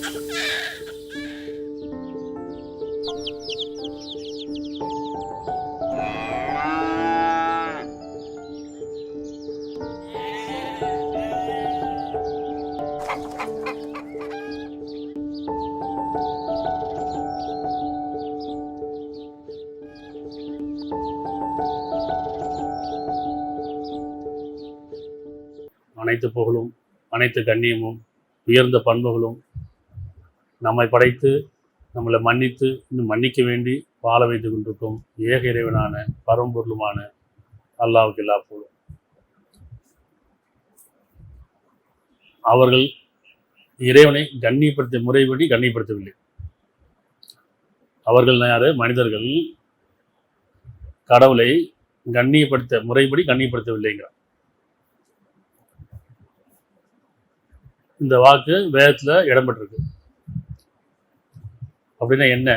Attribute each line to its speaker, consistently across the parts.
Speaker 1: அனைத்து புகழும் அனைத்து கண்ணியமும் உயர்ந்த பண்புகளும் நம்மை படைத்து நம்மளை மன்னித்து இன்னும் மன்னிக்க வேண்டி வாழ வைத்து கொண்டிருக்கும் ஏக இறைவனான பரம்பொருளுமான அல்லாஹ்வுக்கு எல்லா புகழும். அவர்கள் இறைவனை கண்ணியப்படுத்திய முறைப்படி கண்ணியப்படுத்தவில்லை. அவர்கள் யாரு? மனிதர்கள் கடவுளை கண்ணியப்படுத்த முறைப்படி கண்ணியப்படுத்தவில்லைங்கிறார். இந்த வாக்கு வேதத்தில் இடம்பெற்றிருக்கு. அப்படின்னா என்ன?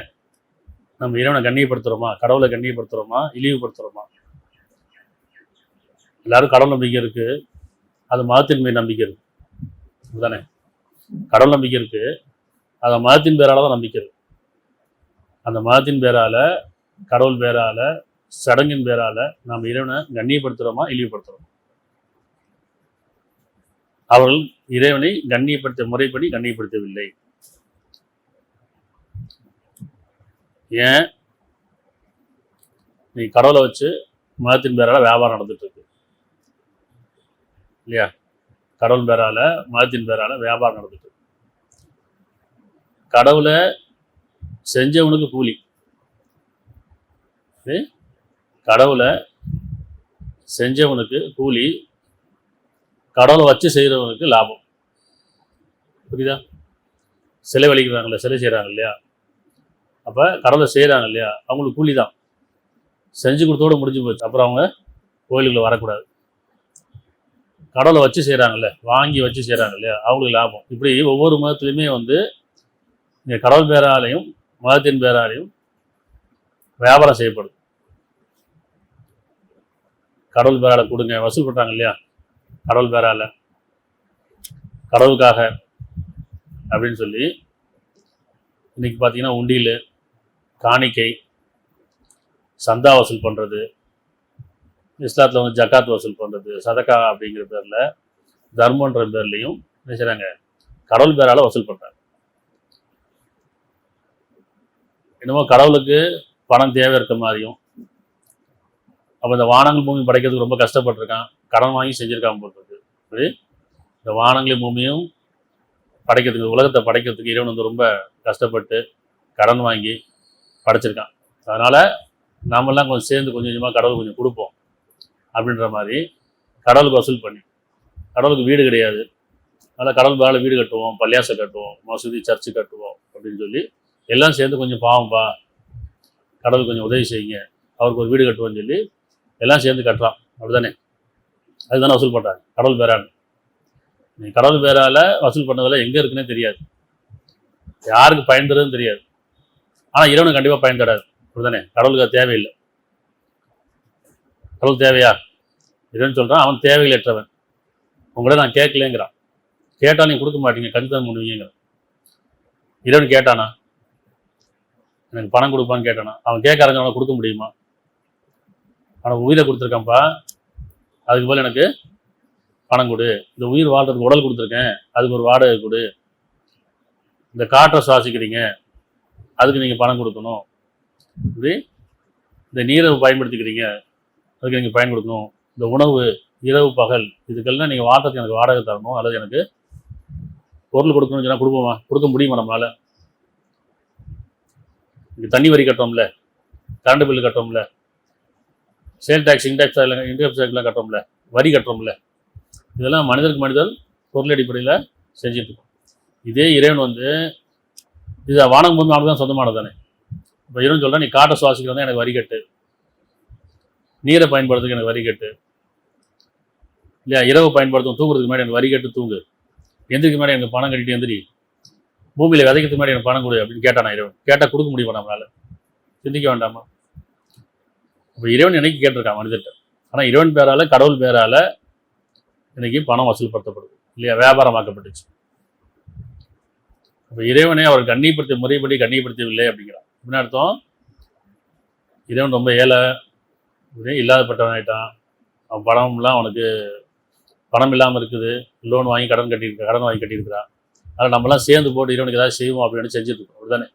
Speaker 1: நம்ம இறைவனை கண்ணியப்படுத்துகிறோமா? கடவுளை கண்ணியப்படுத்துகிறோமா? இழிவுபடுத்துகிறோமா? எல்லாரும் கடவுள் நம்பிக்கை இருக்குது, அது மதத்தின் மீது நம்பிக்கை இருக்குது. இதுதானே? கடவுள் நம்பிக்கை இருக்குது, அதை மதத்தின் பேரால் தான் நம்பிக்கை இருக்குது. அந்த மதத்தின் பேரால், கடவுள் பேரால், சடங்கின் பேரால் நம்ம இறைவனை கண்ணியப்படுத்துகிறோமா இழிவுபடுத்துகிறோமா? அவர்கள் இறைவனை கண்ணியப்படுத்த முறைப்படி கண்ணியப்படுத்தவில்லை. ஏன்? நீ கடவுளை வச்சு மதத்தின் பேரால வியாபாரம் நடந்துட்டு இருக்கு இல்லையா? கடவுள் பேரால மதத்தின் பேரால வியாபாரம் நடந்துட்டு இருக்கு. கடவுளை செஞ்சவனுக்கு கூலி, கடவுளை செஞ்சவனுக்கு கூலி, கடவுளை வச்சு செய்கிறவனுக்கு லாபம். புரியுதா? சிலை வலிக்கிறாங்கல்ல, சிலை செய்கிறாங்க இல்லையா? அப்போ கடவுளை செய்கிறாங்க இல்லையா, அவங்களுக்கு கூலி தான். செஞ்சு கொடுத்தோட முடிஞ்சு போச்சு, அப்புறம் அவங்க கோயிலுக்குள்ள வரக்கூடாது. கடவுளை வச்சு செய்கிறாங்கல்ல, வாங்கி வச்சு செய்கிறாங்க இல்லையா, அவங்களுக்கு லாபம். இப்படி ஒவ்வொரு மதத்துலையுமே இங்கே கடவுள் பேராலையும் மதத்தின் பேராலையும் வியாபாரம் செய்யப்படுது. கடவுள் பேரால கொடுங்க வசூல் பண்ணுறாங்க இல்லையா, கடவுள் பேரால கடவுளுக்காக அப்படின்னு சொல்லி இன்னைக்கு பார்த்தீங்கன்னா உண்டியில் காணிக்கை சந்தா வசூல் பண்ணுறது, இஸ்லாத்தில் ஜக்காத் வசூல் பண்ணுறது, சதக்கா அப்படிங்கிற பேரில், தர்மன்ற பேர்லையும் என்ன செய்கிறாங்க? கடவுள் பேரால் வசூல் பண்ணுறாங்க. என்னமோ கடவுளுக்கு பணம் தேவை இருக்க மாதிரியும், அப்போ இந்த வானங்கள் பூமி படைக்கிறதுக்கு ரொம்ப கஷ்டப்பட்டிருக்கான், கடன் வாங்கி செஞ்சுருக்காம போட்டிருக்கு. அப்படி இந்த வானங்களையும் பூமியும் படைக்கிறதுக்கு, உலகத்தை படைக்கிறதுக்கு இறைவன் ரொம்ப கஷ்டப்பட்டு கடன் வாங்கி படைச்சிருக்கான். அதனால் நாமெல்லாம் கொஞ்சம் சேர்ந்து கொஞ்சம் கொஞ்சமாக கடவுளுக்கு கொஞ்சம் கொடுப்போம் அப்படின்ற மாதிரி கடவுளுக்கு வசூல் பண்ணி, கடவுளுக்கு வீடு கிடையாது, அதனால் கடவுள் மேலே வீடு கட்டுவோம், பள்ளியாசை கட்டுவோம், மசூதி சர்ச்சு கட்டுவோம் அப்படின்னு சொல்லி எல்லாம் சேர்ந்து கொஞ்சம் பாவம்பா, கடவுளுக்கு கொஞ்சம் உதவி செய்யுங்க, அவருக்கு ஒரு வீடு கட்டுவோம்னு சொல்லி எல்லாம் சேர்ந்து கட்டுறான். அப்படிதானே? அதுதானே வசூல் பண்ணுறாங்க கடவுள் பேரால். நீ கடவுள் பேரால் வசூல் பண்ணதில் எங்கே இருக்குன்னே தெரியாது, யாருக்கு பயன் தருதுன்னு தெரியாது. ஆனால் இறைவனுக்கு கண்டிப்பாக பயன் தராது. அப்படிதானே? கடவுளுக்கு அது தேவையில்லை. கடவுள் தேவையா? இறைவன் சொல்கிறான், அவன் தேவையில்லையற்றவன், உங்களே நான் கேட்கலேங்கிறான். கேட்டால் நீங்கள் கொடுக்க மாட்டீங்க, கஞ்சிதான் பண்ணுவீங்கிறான். இறைவன் கேட்டானா? எனக்கு பணம் கொடுப்பான்னு கேட்டானா? அவன் கேட்கறங்க, அவனை கொடுக்க முடியுமா? அவனுக்கு உயிரை கொடுத்துருக்கான்ப்பா, அதுக்கு போல் எனக்கு பணம் கொடு. இந்த உயிர் வாழ்றதுக்கு உடல் கொடுத்துருக்கேன், அதுக்கு ஒரு வாடகை கொடு. இந்த காற்றை சுவாசிக்கிறீங்க, அதுக்கு நீங்கள் பணம் கொடுக்கணும். இப்படி இந்த நீரை பயன்படுத்திக்கிறீங்க, அதுக்கு நீங்கள் பயன் கொடுக்கணும். இந்த உணவு இரவு பகல் இதுக்கெல்லாம் நீங்கள் வாழ்றதுக்கு எனக்கு வாடகை தரணும், அல்லது எனக்கு பொருள் கொடுக்கணும்னு சொன்னால் கொடுப்போமா? கொடுக்க முடியுமா நம்மளால்? இங்கே தண்ணி வரி கட்டுறோம்ல, கரண்ட் பில்லு கட்டுறோம்ல, சேல் டேக்ஸ், இன்டேக்ஸ் எல்லாம் கட்டுறோம்ல, வரி கட்டுறோம்ல, இதெல்லாம் மனிதருக்கு மனிதர் பொருள் அடிப்படையில் செஞ்சுட்டு இருக்கோம். இதே இறைவன் இது வானம் போது அவனுக்கு தான் சொந்தமானது தானே. இப்போ இறைவன் சொல்கிறேன், நீ காட்டை சுவாசிக்கிறதா எனக்கு வரி கட்டு, நீரை பயன்படுத்துறதுக்கு எனக்கு வரி கட்டு இல்லையா, இரவு பயன்படுத்தும் தூங்குறதுக்கு முன்னாடி எனக்கு வரி கட்டு தூங்கு, எந்திரிக்கு முன்னாடி எனக்கு பணம் கட்டிட்டு எந்திரி, பூமியில் விதைக்கிறதுக்கு முன்னாடி எனக்கு பணம் கொடு அப்படின்னு கேட்டானா இறைவன்? கேட்டால் கொடுக்க முடியுமா நம்மளால? சிந்திக்க வேண்டாமா? இப்போ இறைவன் என்னைக்கு கேட்டிருக்கான் மனிதர்கிட்ட. ஆனால் இறைவன் பேரால கடவுள் பேரால இன்னைக்கு பணம் வசூல்படுத்தப்படுது இல்லையா, வியாபாரமாக்கப்பட்டுச்சு. இப்போ இறைவனை அவர் கண்ணியப்படுத்திய முறைப்படி கண்ணியப்படுத்தவில்லை அப்படிங்கிறான். என்ன அர்த்தம்? இறைவன் ரொம்ப ஏழை, இல்லாதப்பட்டவன் ஆகிட்டான். அவன் பணம்லாம் அவனுக்கு பணம் இல்லாமல் இருக்குது, லோன் வாங்கி கடன் வாங்கி கட்டியிருக்கிறான். அதில் நம்மளாம் சேர்ந்து போட்டு இறைவனுக்கு ஏதாவது செய்வோம் அப்படின்னு செஞ்சுட்டு இருக்கோம். அப்படிதானே?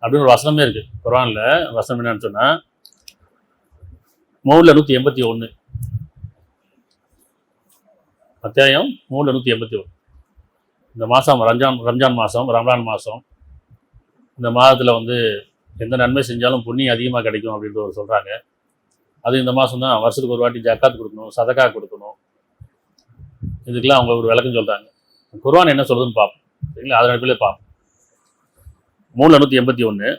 Speaker 1: அப்படின்னு ஒரு வசனமே இருக்குது குர்ஆன்ல. வசனம் என்னன்னு சொன்னால், 381 அத்தியாயம் 381. இந்த மாதம் ரம்ஜான் மாதம், ரமலான் மாதம், இந்த மாதத்தில் எந்த நன்மை செஞ்சாலும் புண்ணியம் அதிகமாக கிடைக்கும் அப்படின்ட்டு சொல்கிறாங்க. அது இந்த மாதம் தான். வருஷத்துக்கு ஒரு வாட்டி ஜக்காத் கொடுக்கணும், சதக்கா கொடுக்கணும். இதுக்கெல்லாம் அவங்க ஒரு விளக்கம் சொல்கிறாங்க. குர்ஆன் என்ன சொல்லுதுன்னு பார்ப்போம். சரிங்களா? அதன் அடிப்படையில் பார்ப்போம். 381.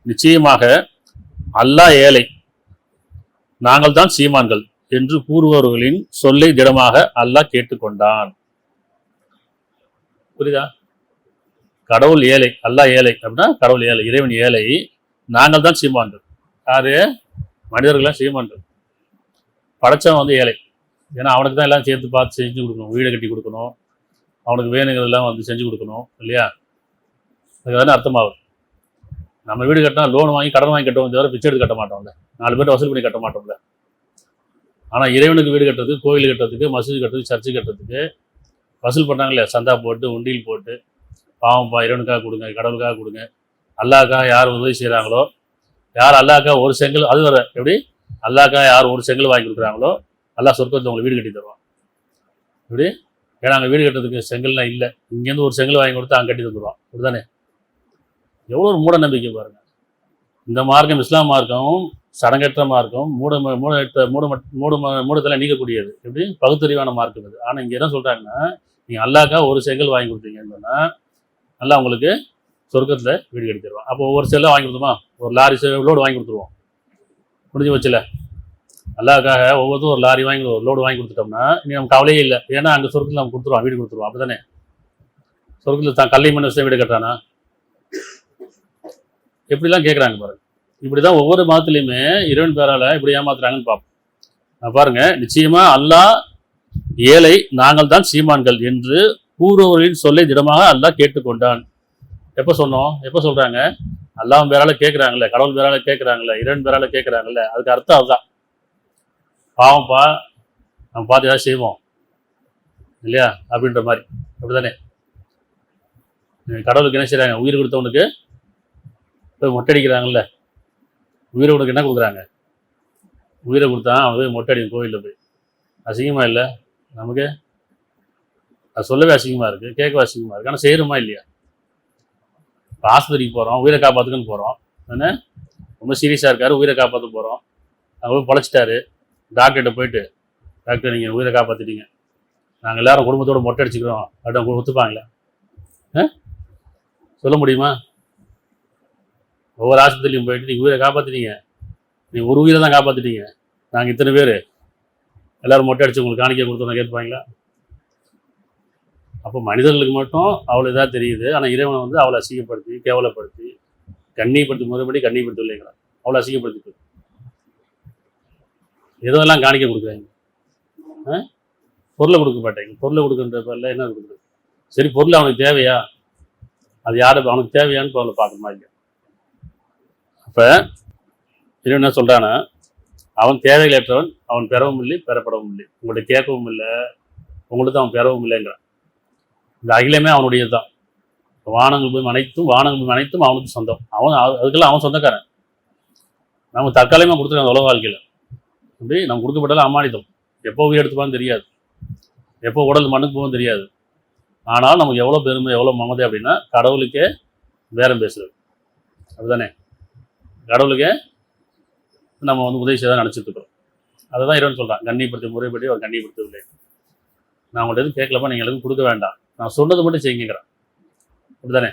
Speaker 1: நிச்சயமாக அல்லாஹ் ஏழை, நாங்கள் தான் சீமான்கள் என்று கூறுபவர்களின் சொல்லை திடமாக அல்லாஹ் கேட்டுக்கொண்டான். புரியுதா? கடவுள் ஏழை, அல்லாஹ் ஏழை அப்படின்னா கடவுள் ஏழை, இறைவன் ஏழை, நாங்கள் தான் சீமான்கள். யாரு? மனிதர்கள்லாம் சீமான்கள். படைச்சவன் ஏழை. ஏன்னா அவனுக்கு தான் எல்லாம் சேர்த்து பார்த்து செஞ்சு கொடுக்கணும், வீடை கட்டி கொடுக்கணும், அவனுக்கு வேணுங்கிறதெல்லாம் செஞ்சு கொடுக்கணும் இல்லையா? அதுக்கு தானே அர்த்தமாகும். நம்ம வீடு கட்டினா லோன் வாங்கி கடன் வாங்கி கட்டுவோம், தவிர பிச்சை எடுத்து கட்ட மாட்டோம்ல, 4 பேர் வசூல் பண்ணி கட்ட மாட்டோம்ல. ஆனால் இறைவனுக்கு வீடு கட்டுறதுக்கு, கோயில் கட்டுறதுக்கு, மசூதி கட்டுறதுக்கு, சர்ச்சு கட்டுறதுக்கு வசூல் பண்ணாங்க இல்லையா? சந்தா போட்டு, உண்டியில் போட்டு, பாவம்பா இறைவனுக்காக கொடுங்க, கடவுளுக்காக கொடுங்க, அல்லாஹ்க்காக யார் உதவி செய்கிறாங்களோ, யார் அல்லாஹ்க்காக ஒரு செங்கல், அது வர எப்படி அல்லாஹ்க்காக யார் ஒரு செங்கல் வாங்கி கொடுக்குறாங்களோ அல்லாஹ் சொர்க்கத்தை உங்களுக்கு வீடு கட்டி தருவான். எப்படி? ஏன்னா அங்கே வீடு கட்டுறதுக்கு செங்கல்லாம் இல்லை, இங்கேருந்து ஒரு செங்கல் வாங்கி கொடுத்து அங்கே கட்டி தந்துடுவான். அப்படிதானே? எவ்வளோ ஒரு மூட நம்பிக்கை பாருங்கள். இந்த மார்க்கம், இஸ்லாம் மார்க்கம் சடங்கற்ற மார்க்கம், மூடத்தெல்லாம் நீக்கக்கூடியது. எப்படி? பகுத்தறிவான மார்க்கம் இது. ஆனால் இங்கே என்ன சொல்கிறாங்கன்னா, நீங்கள் அல்லாஹ்க்காக ஒரு செங்கல் வாங்கி கொடுத்தீங்கன்னு சொன்னால் அல்லாஹ் உங்களுக்கு சொர்க்கத்தில் வீடு கட்டி தருவான். அப்போ ஒவ்வொரு செல்லாம் வாங்கி கொடுத்தோமா, ஒரு லாரி லோடு வாங்கி கொடுத்துருவோம், முடிஞ்சு வச்சுல. அல்லாஹ்க்காக ஒவ்வொருத்தரும் ஒரு லாரி வாங்கி ஒரு லோடு வாங்கி கொடுத்துட்டோம்னா இனி நமக்கு கவலையே இல்லை. ஏன்னா அங்கே சொர்க்கத்தில் நம்ம கொடுத்துருவோம், வீடு கொடுத்துருவோம். அப்படி தானே? சொர்க்கத்தில் தான் கல்லை மண் வச்சு வீடு கட்டுறானா? எப்படிலாம் கேட்குறாங்க பாருங்க. இப்படி தான் ஒவ்வொரு மதத்துலையுமே இறைவன் பேரால் இப்படி ஏமாத்துறாங்கன்னு பார்ப்போம். நான் பாருங்க, நிச்சயமா அல்லாஹ் ஏழை, நாங்கள் தான் சீமான்கள் என்று கூறுவர்களின் சொல்லை திடமாக அல்லாஹ் கேட்டுக்கொண்டான். எப்போ சொன்னோம்? எப்போ சொல்றாங்க? அல்லாஹ் பேரால கேட்குறாங்கல்ல, கடவுள் பேரால கேட்குறாங்கல்ல, இறைவன் பேரால கேட்குறாங்கல்ல, அதுக்கு அர்த்தம் அதுதான். பாவம்ப்பா, நம்ம பார்த்து ஏதாவது செய்வோம் இல்லையா அப்படின்ற மாதிரி. அப்படிதானே? கடவுளுக்கு என்ன செய்கிறாங்க? உயிர் கொடுத்தவனுக்கு போய் மொட்டடிக்கிறாங்கல்ல. உயிரை உனக்கு என்ன கொடுக்குறாங்க? உயிரை கொடுத்தான் அவன் போய் மொட்டடிக்கும் கோயிலில் போய். அசிங்கமாக இல்லை நமக்கு? அது சொல்லவே அசிங்கமாக இருக்குது, கேட்கவே அசிங்கமாக இருக்குது. ஆனால் செய்கிறோமா இல்லையா? இப்போ ஆஸ்பத்திரிக்கு போகிறோம், உயிரை காப்பாற்றுக்குன்னு போகிறோம். என்ன ரொம்ப சீரியஸாக இருக்காரு, உயிரை காப்பாற்ற போகிறோம். அவர் போய் பொழைச்சிட்டாரு. டாக்டர்கிட்ட போயிட்டு, டாக்டர் நீங்கள் உயிரை காப்பாற்றிட்டீங்க, நாங்கள் எல்லோரும் குடும்பத்தோடு மொட்டை அடிச்சுக்கிறோம் அப்படின்னு ஒத்துப்பாங்களே? சொல்ல முடியுமா? ஒவ்வொரு ஆஸ்பத்திரியும் போயிட்டு நீங்கள் உயிரை காப்பாற்றிட்டீங்க, நீங்கள் ஒரு உயிரை தான் காப்பாற்றிட்டீங்க, நாங்கள் இத்தனை பேர் எல்லோரும் மொட்டை அடிச்சு உங்களுக்கு காணிக்க கொடுத்தோம் கேட்பாங்களா? அப்போ மனிதர்களுக்கு மட்டும் அவ்வளோ இதாக தெரியுது. ஆனால் இறைவனை அவளை அசிங்கப்படுத்தி, கேவலப்படுத்தி, கண்ணியப்படுத்தி, முறைப்படி கண்ணியப்படுத்தவில்லைங்களா? அவ்வளோ அசிங்கப்படுத்திட்டு எதெல்லாம் காணிக்க கொடுக்குறாங்க? பொருளை கொடுக்க மாட்டேங்க. பொருளை கொடுக்குன்ற பேரில் என்ன கொடுக்குறது? சரி, பொருள் அவனுக்கு தேவையா? அது யார் அவனுக்கு தேவையான்னு இப்போ அவனை பார்க்கணுமா இல்லையா? அப்போ இறைவன் என்ன சொல்கிறான்னா, அவன் தேவைகளற்றவன், அவன் பெறவும் இல்லை, பெறப்படவும் இல்லை, உங்கள்கிட்ட கேட்கவும் இல்லை, உங்களுக்கு அவன் பெறவும் இல்லைங்கிறான். இந்த அகிலமே அவனுடையது தான். வானங்கள் அனைத்தும் அவனுக்கு சொந்தம். அதுக்கெல்லாம் அவன் சொந்தக்காரன். நம்ம தற்காலிகமாக கொடுத்துருக்காங்க உலக வாழ்க்கையில். அப்படி நம்ம கொடுக்கப்பட்டாலும் அமானிதம். எப்போ உயிர் எடுத்துப்பான்னு தெரியாது, எப்போ உடல் மண்ணுக்கு போகும் தெரியாது. ஆனால் நமக்கு எவ்வளோ பெருமை, எவ்வளோ மமதை அப்படின்னா கடவுளுக்கே பேரம் பேசுறது. அதுதானே? கடவுளுக்கே நம்ம உதவி செய்ய நினச்சிட்டு இருக்கிறோம். அதை தான் இறைவன் சொல்கிறான், கண்ணியப்படுத்தி முறைப்படி அவர் கண்ணியப்படுத்தவில்லை. நான் உங்கள்ட்ட எதுவும் கேட்கலப்பா, நீங்கள் எதுவும் கொடுக்க வேண்டாம், நான் சொன்னது மட்டும் செய்யுங்கிறான். அப்படிதானே?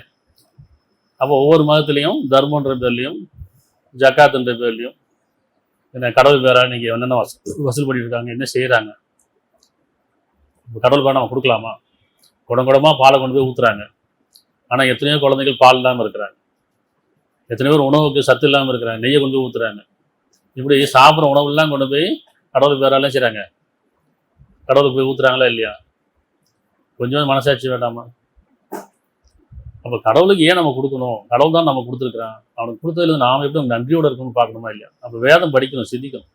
Speaker 1: அப்போ ஒவ்வொரு மதத்துலேயும் தர்மன்ற பேர்லையும், ஜக்காத்துன்ற பேர்லையும், என்ன கடவுள் பேராக நீங்கள் என்னென்ன வசூல் பண்ணிட்டு இருக்காங்க, என்ன செய்கிறாங்க? இப்போ கடவுள் பேரை நம்ம கொடுக்கலாமா? குடங்குடமாக பாலை கொண்டு போய் ஊற்றுறாங்க. ஆனால் எத்தனையோ குழந்தைகள் பால் இல்லாமல் இருக்கிறாங்க, எத்தனையோ பேர் உணவுக்கு சத்து இல்லாமல் இருக்கிறாங்க, நெய்யை கொண்டு போய் ஊற்றுறாங்க. இப்படி சாப்பிட்ற உணவுலாம் கொண்டு போய் கடவுள் பேராலாம் செய்கிறாங்க. கடவுளுக்கு போய் ஊற்றுறாங்களா இல்லையா? கொஞ்சம் மனசாட்சி வேண்டாமா? அப்போ கடவுளுக்கு ஏன் நம்ம கொடுக்கணும்? கடவுள் தான் நம்ம கொடுத்துருக்குறான். அவனுக்கு கொடுத்ததுல நாம் எப்படி நன்றியோடு இருக்கணும்னு பார்க்கணுமா இல்லையா? அப்போ வேதம் படிக்கணும், சிந்திக்கணும்.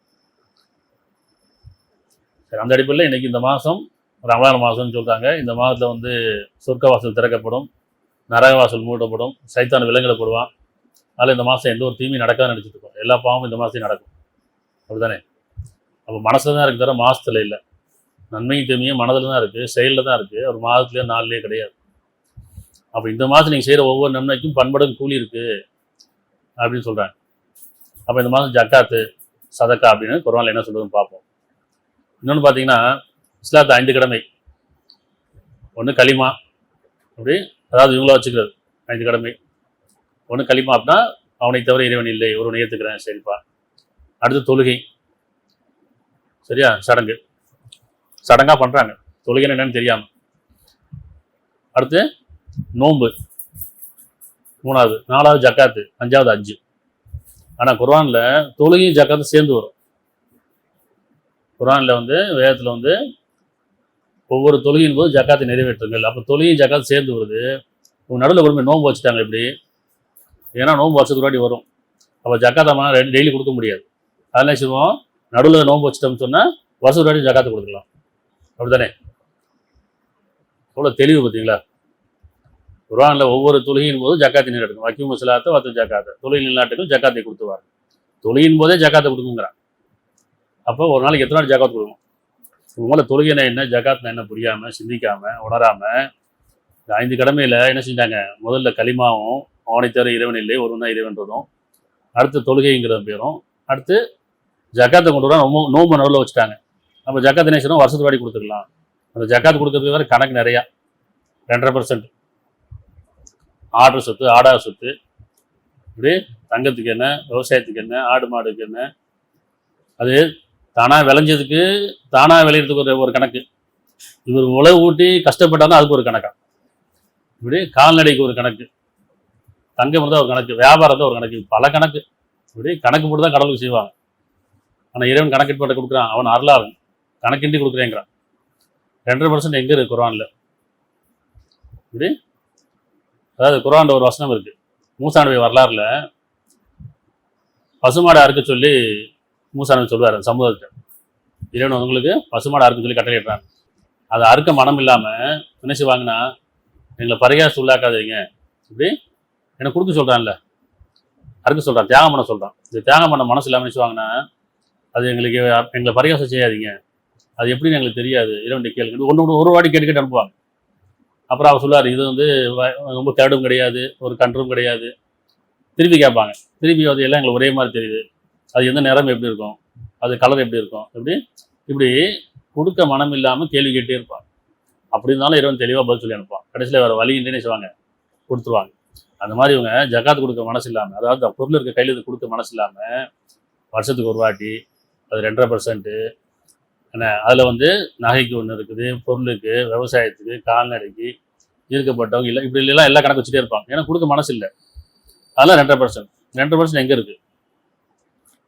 Speaker 1: சரி, அந்த அடிப்படையில் இன்றைக்கி இந்த மாதம் ரமலான் மாதம்னு சொல்கிறாங்க. இந்த மாதத்தில் வந்து சொர்க்க வாசல் திறக்கப்படும், நரக வாசல் மூடப்படும், சைத்தான் விலங்கிடப்படுவான். அதனால் இந்த மாதம் எந்த ஒரு தீமையும் நடக்காதுன்னு நினச்சிட்டு இருக்கோம். எல்லா பாவமும் இந்த மாதத்தையும் நடக்கும். அப்படிதானே? அப்போ மனசில் தான் இருக்குது, தவிர மாதத்தில் இல்லை. நன்மையும் தீமையும் மனதில் தான் இருக்குது, செயலில் தான் இருக்குது. ஒரு மாதத்துலேயே நாள்லேயே கிடையாது. அப்போ இந்த மாதம் நீங்கள் செய்கிற ஒவ்வொரு நன்மைக்கும் பண்படும் கூலி இருக்குது அப்படின்னு சொல்கிறாங்க. அப்போ இந்த மாதம் ஜக்காத்து சதக்கா அப்படின்னு குர்ஆன்ல என்ன சொல்கிறதுன்னு பார்ப்போம். இன்னொன்று பார்த்தீங்கன்னா, இஸ்லாத்து 5 கடமை. ஒன்று களிமா, அப்படி அதாவது இவங்கள வச்சுக்கிறது 5 கடமை. ஒன்று களிமா அப்படின்னா அவனை தவிர இறைவன் இல்லை, ஒருவனை ஏற்றுக்கிறேன், சரிப்பா. அடுத்து தொழுகை, சரியா? சடங்கு, சடங்காக பண்ணுறாங்க, தொழுகைன்னு என்னன்னு தெரியாமல். அடுத்து நோன்பு, 3வது, 4வது ஜக்காத்து, 5வது ஹஜ்ஜு. ஆனால் குர்ஆன்ல தொழுகையும் ஜக்காத்தும் சேர்ந்து வரும். குர்ஆன்ல வந்து வேதத்தில் வந்து ஒவ்வொரு தொழுகையின் போது ஜக்காத்தை நிறைவேற்றுங்கள். அப்போ தொழுகையும் ஜக்காத்து சேர்ந்து வருது. உங்க நடுவில் கொண்டு போய் நோன்பு வச்சுட்டாங்க இப்படி. ஏன்னா நோன்பு வருஷத்துக்கு முன்னாடி வரும். அப்போ ஜக்காத்தம்மா டெய்லி கொடுக்க முடியாது. அதெல்லாம் சொல்லுவோம், நடுவில் நோன்பு வச்சுட்டோம்னு சொன்னால் வருஷத்துக்கு முன்னாடி ஜக்காத்து கொடுக்கலாம். அப்படித்தானே? எவ்வளோ தெளிவு பார்த்தீங்களா? குர்ஆன்ல ஒவ்வொரு தொழுகையின் போது ஜக்காத்தை நிறைவேற்றணும். வக்கீம் முஸ்லாத்தை வத்து ஜக்காத்தை, தொழுகை நிலைநாட்டுக்கும் ஜக்காத்தை கொடுத்துவார். தொழுகையின் போதே ஜக்காத்தை கொடுக்குங்கிறான். அப்போ ஒரு நாளைக்கு எத்தனை நாள் ஜக்காத்து கொடுக்கணும்? உங்களை தொழுகைனா என்ன, ஜக்காத்னா என்ன புரியாமல், சிந்திக்காமல், உணராமல் இந்த 5 கடமையில் என்ன செஞ்சாங்க? முதல்ல களிமாவும், அவனை தவிர இறைவன் இல்லை, ஒருவன் தான் இறைவன்றதும், அடுத்து தொழுகைங்கிற பேரும், அடுத்து ஜக்காத்தை கொண்டு வர நோம்பு நடுவில் வச்சுட்டாங்க. அப்போ ஜக்காத் என்ன செய்யணும்? வருஷத்துக்கு வாடி கொடுத்துக்கலாம். அந்த ஜக்காத்து கொடுக்கறதுக்கு வேறு கணக்கு நிறையா. 2.5% ஆர்டர் சொத்து, ஆடார் சொத்து, இப்படி தங்கத்துக்கு என்ன, விவசாயத்துக்கு என்ன, ஆடு மாடுக்கு என்ன, அது தானாக விளைஞ்சதுக்கு தானாக விளையிறதுக்கு ஒரு கணக்கு, இவர் உழவு ஊட்டி கஷ்டப்பட்டாலும் அதுக்கு ஒரு கணக்கா, இப்படி கால்நடைக்கு ஒரு கணக்கு, தங்கம் இருந்தால் ஒரு கணக்கு, வியாபாரம் தான் ஒரு கணக்கு, பல கணக்கு. இப்படி கணக்கு போட்டு தான் கடவுளுக்கு செய்வாங்க. ஆனால் இறைவன் கணக்கிட்டு போட்டு கொடுக்குறான், அவன் அருளாகும், கணக்கின்றி கொடுக்குறேங்கிறான். 2.5% எங்கே இருக்குது குர்ஆன்ல? இப்படி அதாவது குர்ஆன்ல ஒரு வசனம் இருக்குது. மூசா நபி வரலாறுல பசுமாடை அறுக்க சொல்லி மூசா நபி சொல்லுவார் சமூகத்தை. இறைவன் உங்களுக்கு பசுமாடை அறுக்க சொல்லி கட்டளையிடுறாங்க. அதை அறுக்க மனம் இல்லாமல் என்ன செய்வாங்கன்னா, எங்களை பரிகாசம் உள்ளாக்காதீங்க, இப்படி எனக்கு கொடுக்க சொல்கிறான்ல, அறுக்க சொல்கிறான், தியாகம் பண்ண சொல்கிறான். இந்த தியாகம் பண்ண மனசு இல்லாமல் நினைச்சுவாங்கன்னா, அது எங்களை பரிகாசம் செய்யாதீங்க, அது எப்படின்னு எங்களுக்கு தெரியாது, இறைவன் கேளுங்க, ஒரு வாட்டி கேட்டு அனுப்புவாங்க. அப்புறம் அவர் சொல்லுவார், இது வந்து ரொம்ப தேடும் கிடையாது, ஒரு கன்றும் கிடையாது. திருப்பி கேட்பாங்க, திருப்பி அது எல்லாம் எங்களுக்கு ஒரே மாதிரி தெரியுது, அது எந்த நிறம் எப்படி இருக்கும், அது கலர் எப்படி இருக்கும், இப்படி கொடுக்க மனம் இல்லாமல் கேள்வி கேட்டே இருப்பாங்க. அப்படி இருந்தாலும் இறைவன் தெளிவாக பதில் சொல்லி அனுப்பான். கடைசியில் வேறு வழியின்றே செய்வாங்க, கொடுத்துருவாங்க. அந்த மாதிரி இவங்க ஜக்காத்து கொடுக்க மனசு இல்லாமல், அதாவது பொருள் இருக்க கையில் இது கொடுக்க மனசு இல்லாமல் வருஷத்துக்கு ஒரு வாட்டி அது 2.5% என்ன, அதில் வந்து நகைக்கு ஒன்று இருக்குது, பொருளுக்கு, விவசாயத்துக்கு, கால்நடைக்கு, ஈர்க்கப்பட்டவங்க இல்லை, இப்படி எல்லாம் எல்லா கணக்கு வச்சுட்டே இருப்பாங்க. ஏன்னா கொடுக்க மனசு இல்லை. அதெல்லாம் 2.5% எங்கே இருக்குது?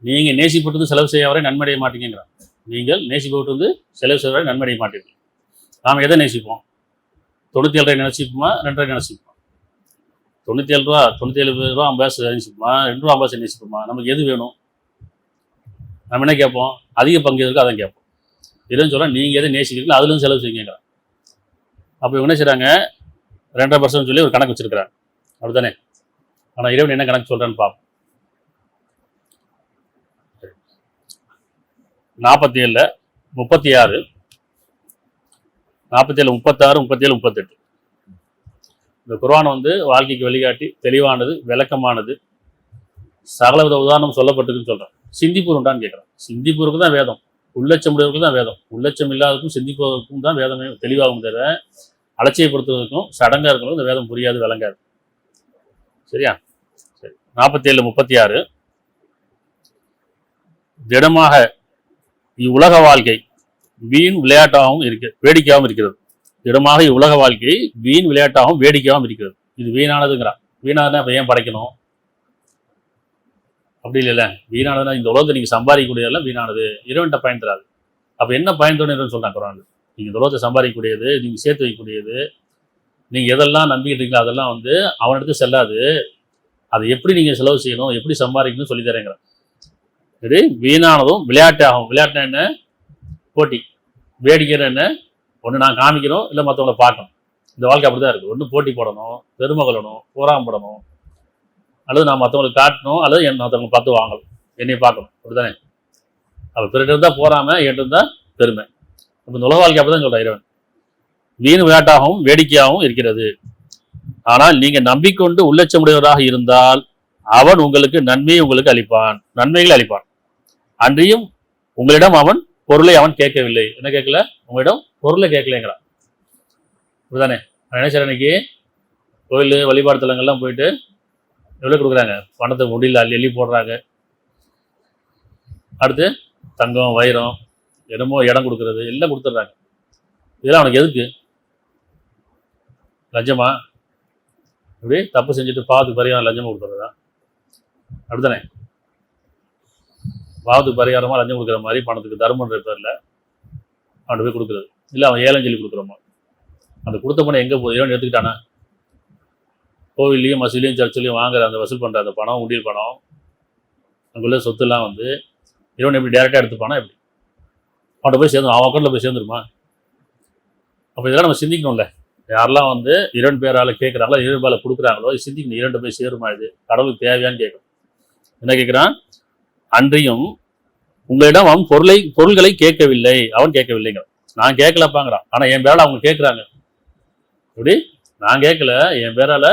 Speaker 1: நீங்கள் நேசிப்பட்டு செலவு செய்ய வரை நன்மடைய மாட்டீங்கிறான். நீங்கள் நேசிப்பட்டு செலவு செய்ய வரை நன்மடைய மாட்டீர்கள். நாம் எதை நேசிப்போம்? 97 ரூபாய் நினச்சிப்போமா, 2 ரூபாய் நினச்சிப்போமா? 97 ரூபா 50 நேசிப்போமா, 2 ரூபா 50 நேசிப்போமா? நமக்கு எது வேணும்? நம்ம என்ன கேட்போம்? அதிக பங்கு இருக்கோ அதான் கேட்போம். இதுன்னு சொல்ல, நீங்கள் எதை நேசிக்கிறீங்களோ அதுலேருந்து செலவு செய்யுங்கிறான். அப்போ இவங்க என்ன செய்கிறாங்க? 2.5% சொல்லி ஒரு கணக்கு வச்சிருக்கிறாங்க. அப்படித்தானே? ஆனால் இறைவன் என்ன கணக்கு சொல்கிறான்னு பார்ப்போம். 47, 36, 47, 36, 37, 38 இந்த குர்ஆன் வந்து வாழ்க்கைக்கு வழிகாட்டி, தெளிவானது, விளக்கமானது, சகலவித உதாரணம் சொல்லப்பட்டிருக்குன்னு சொல்கிறேன். சிந்திப்பூர் உண்டான்னு கேட்குறேன். சிந்திப்பூருக்கு தான் வேதம், உள்ளச்சம் உடையவர்களுக்கு தான் வேதம், உள்ளச்சம் இல்லாததுக்கும் சிந்திப்பதற்கும் தான் வேதமே தெளிவாகும். தவிர அலட்சியப்படுத்துவதற்கும் சடங்காக இருக்கிறதுக்கும் இந்த வேதம் புரியாது, விளங்காது. சரியா? சரி. 47, 36 திடமாக இவ்வுலக வாழ்க்கை வீண் விளையாட்டாகவும் வேடிக்கையாகவும் இருக்கிறது. திடமாக இவ்வுலக வாழ்க்கை வீண் விளையாட்டாகவும் வேடிக்கையாகவும் இருக்கிறது. இது வீணானதுங்கிறான். வீணானதுன்னா இப்போ ஏன் படைக்கணும்? அப்படி இல்லைல்ல. வீணானதுன்னா இந்த உலகத்தை நீங்கள் சம்பாதிக்கக்கூடியதெல்லாம் வீணானது, இறைவன்கிட்ட பயன் தராது. அப்போ என்ன பயன் தரணும்னு சொல்கிறாங்க குர்ஆன்ல? நீங்கள் இந்த உலகத்தை சம்பாதிக்கக்கூடியது, நீங்கள் சேர்த்து வைக்கக்கூடியது, நீங்கள் எதெல்லாம் நம்பிக்கிட்டு இருக்கீங்களோ அதெல்லாம் வந்து அவனிடத்து செல்லாது. அதை எப்படி நீங்கள் செலவு செய்யணும், எப்படி சம்பாதிக்கணும்னு சொல்லி தரேங்கிறேன். சரி, வீணானதும் விளையாட்டாகும். விளையாட்டுனா என்ன? போட்டி. வேடிக்கைன்னு என்ன? ஒன்று நான் காமிக்கணும், இல்லை மற்றவங்களை பார்க்கணும். இந்த வாழ்க்கை அப்படி தான் இருக்குது. ஒன்று போட்டி போடணும், பெருமை கொள்ளணும், போராமப்படணும், அல்லது நான் மற்றவங்களுக்கு காட்டணும், அல்லது மற்றவங்களை பார்த்து வாங்கணும், என்னை பார்க்கணும். அப்படி தானே? அப்போ பிறகு இருந்தால் போறாமல் என்கிட்ட இருந்தால் பெருமை. அப்போ இந்த உலக வாழ்க்கை அப்படி தான் சொல்கிறேன் இறைவன். வீண் விளையாட்டாகவும் வேடிக்கையாகவும் இருக்கிறது. ஆனால் நீங்கள் நம்பிக்கொண்டு உள்ளச்சமுடையவராக இருந்தால் அவன் உங்களுக்கு நன்மையை உங்களுக்கு அளிப்பான், நன்மைகளை அளிப்பான். அன்றியும் உங்களிடம் அவன் பொருளை அவன் கேட்கவில்லை. என்ன கேட்கல? உங்களிடம் பொருளை கேட்கலைங்கிறான். இப்படிதானே? நான் நினைச்சேன், இன்னைக்கு கோயில் வழிபாடு தலங்கள்லாம் போயிட்டு எவ்வளோ கொடுக்குறாங்க? பணத்தை முடியல அள்ளி போடுறாங்க. அடுத்து தங்கம் வைரம் என்னமோ இடம் கொடுக்கறது எல்லாம் கொடுத்துட்றாங்க. இதெல்லாம் அவனுக்கு எதுக்கு? லஞ்சமா? இப்படி தப்பு செஞ்சுட்டு பாவத்துக்கு பரிகாரம் லஞ்சமாக கொடுத்துறதா? அப்படித்தானே? பாவத்துக்கு பரிகாரமாக லஞ்சம் கொடுக்குற மாதிரி பணத்துக்கு தர்மன்ற பேரில் அவன் போய் கொடுக்குறது. இல்லை அவன் ஏழை சொல்லி கொடுக்குறோமா? அந்த கொடுத்த பணம் எங்கே போகுது? இறைவன் எடுத்துக்கிட்டானா? கோவில்லையும் மசூதிலையும் சர்ச்சிலையும் வாங்குற அந்த வசூல் பண்ணுற அந்த பணம், உண்டியல் பணம், அங்குள்ள சொத்துலாம் வந்து இறைவன் எப்படி டேரெக்டாக எடுத்துப்பானா? எப்படி அவன்கிட்ட போய் சேர்ந்து அவன் அக்கௌண்ட்டில் போய் சேர்ந்துருமா? அப்போ இதெல்லாம் நம்ம சிந்திக்கணும்ல. யாரெல்லாம் வந்து இறைவன் பேரால் கேட்குறாங்களோ, இறைவன் பேரால் கொடுக்குறாங்களோ, சிந்திக்கணும். இறைவன் போய் சேருமா? இது கடவுளுக்கு தேவையான்னு கேட்கணும். என்ன கேட்குறான்? அன்றியும் உங்களிடம் அவன் பொருள்களை கேட்கவில்லை, அவன் கேட்கவில்லைங்க. நான் கேட்கலப்பாங்கிறான். ஆனால் என் பேரால் அவங்க கேட்குறாங்க. எப்படி? நான் கேட்கல, என் பேரால்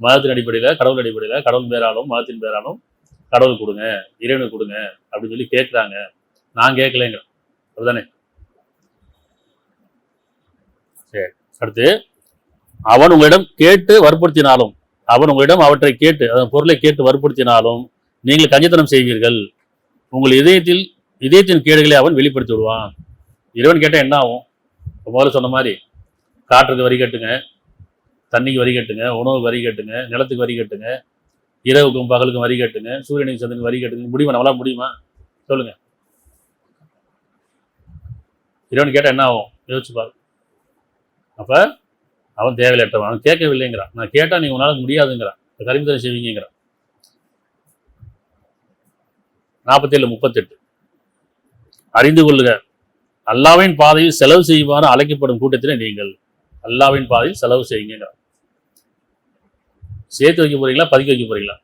Speaker 1: மதத்தின் அடிப்படையில், கடவுள் அடிப்படையில், கடவுள் பேராலும் மதத்தின் பேராலும் கடவுள் கொடுங்க, இறைவனுக்கு கொடுங்க அப்படின்னு சொல்லி கேட்குறாங்க. நான் கேட்கலைங்க. அப்படிதானே? சரி, அடுத்து அவன் உங்களிடம் கேட்டு வற்புறுத்தினாலும், அவன் உங்களிடம் அவற்றை கேட்டு அதன் பொருளை கேட்டு வற்புறுத்தினாலும் நீங்கள் கஞ்சத்தனம் செய்வீர்கள். உங்கள் இதயத்தின் கேடுகளை அவன் வெளிப்படுத்தி விடுவான். இறைவன் கேட்டால் என்ன ஆகும்? முதல்ல சொன்ன மாதிரி காற்றுக்கு வரி கட்டுங்க, தண்ணிக்கு வரி கட்டுங்க, உணவுக்கு வரி கட்டுங்க, நிலத்துக்கு வரி கட்டுங்க, இரவுக்கும் பகலுக்கும் வரி கட்டுங்க, சூரியனுக்கு சந்திரனுக்கு வரி கட்டுங்க. முடியுமா? நம்மளால முடியுமா? சொல்லுங்க. இறைவன் கேட்டால் என்ன ஆகும்? யோசிச்சு பாரு. அப்போ அவன் தேவையில்லட்டவன், அவன் கேட்கவில்லைங்கிறான். நான் கேட்டால் நீங்கள் உன்னால முடியாதுங்கிறான். கரிமத்தனை செய்வீங்கிறான். 47:38 அறிந்து கொள்ளுக, அல்லாவின் பாதையில் செலவு செய்யுமாறு அழைக்கப்படும் கூட்டத்திலே நீங்கள். அல்லாவின் பாதையில் செலவு செய்யுங்க. சேர்த்து வைக்க போறீங்களா, பதுக்கி வைக்க போறீங்களா?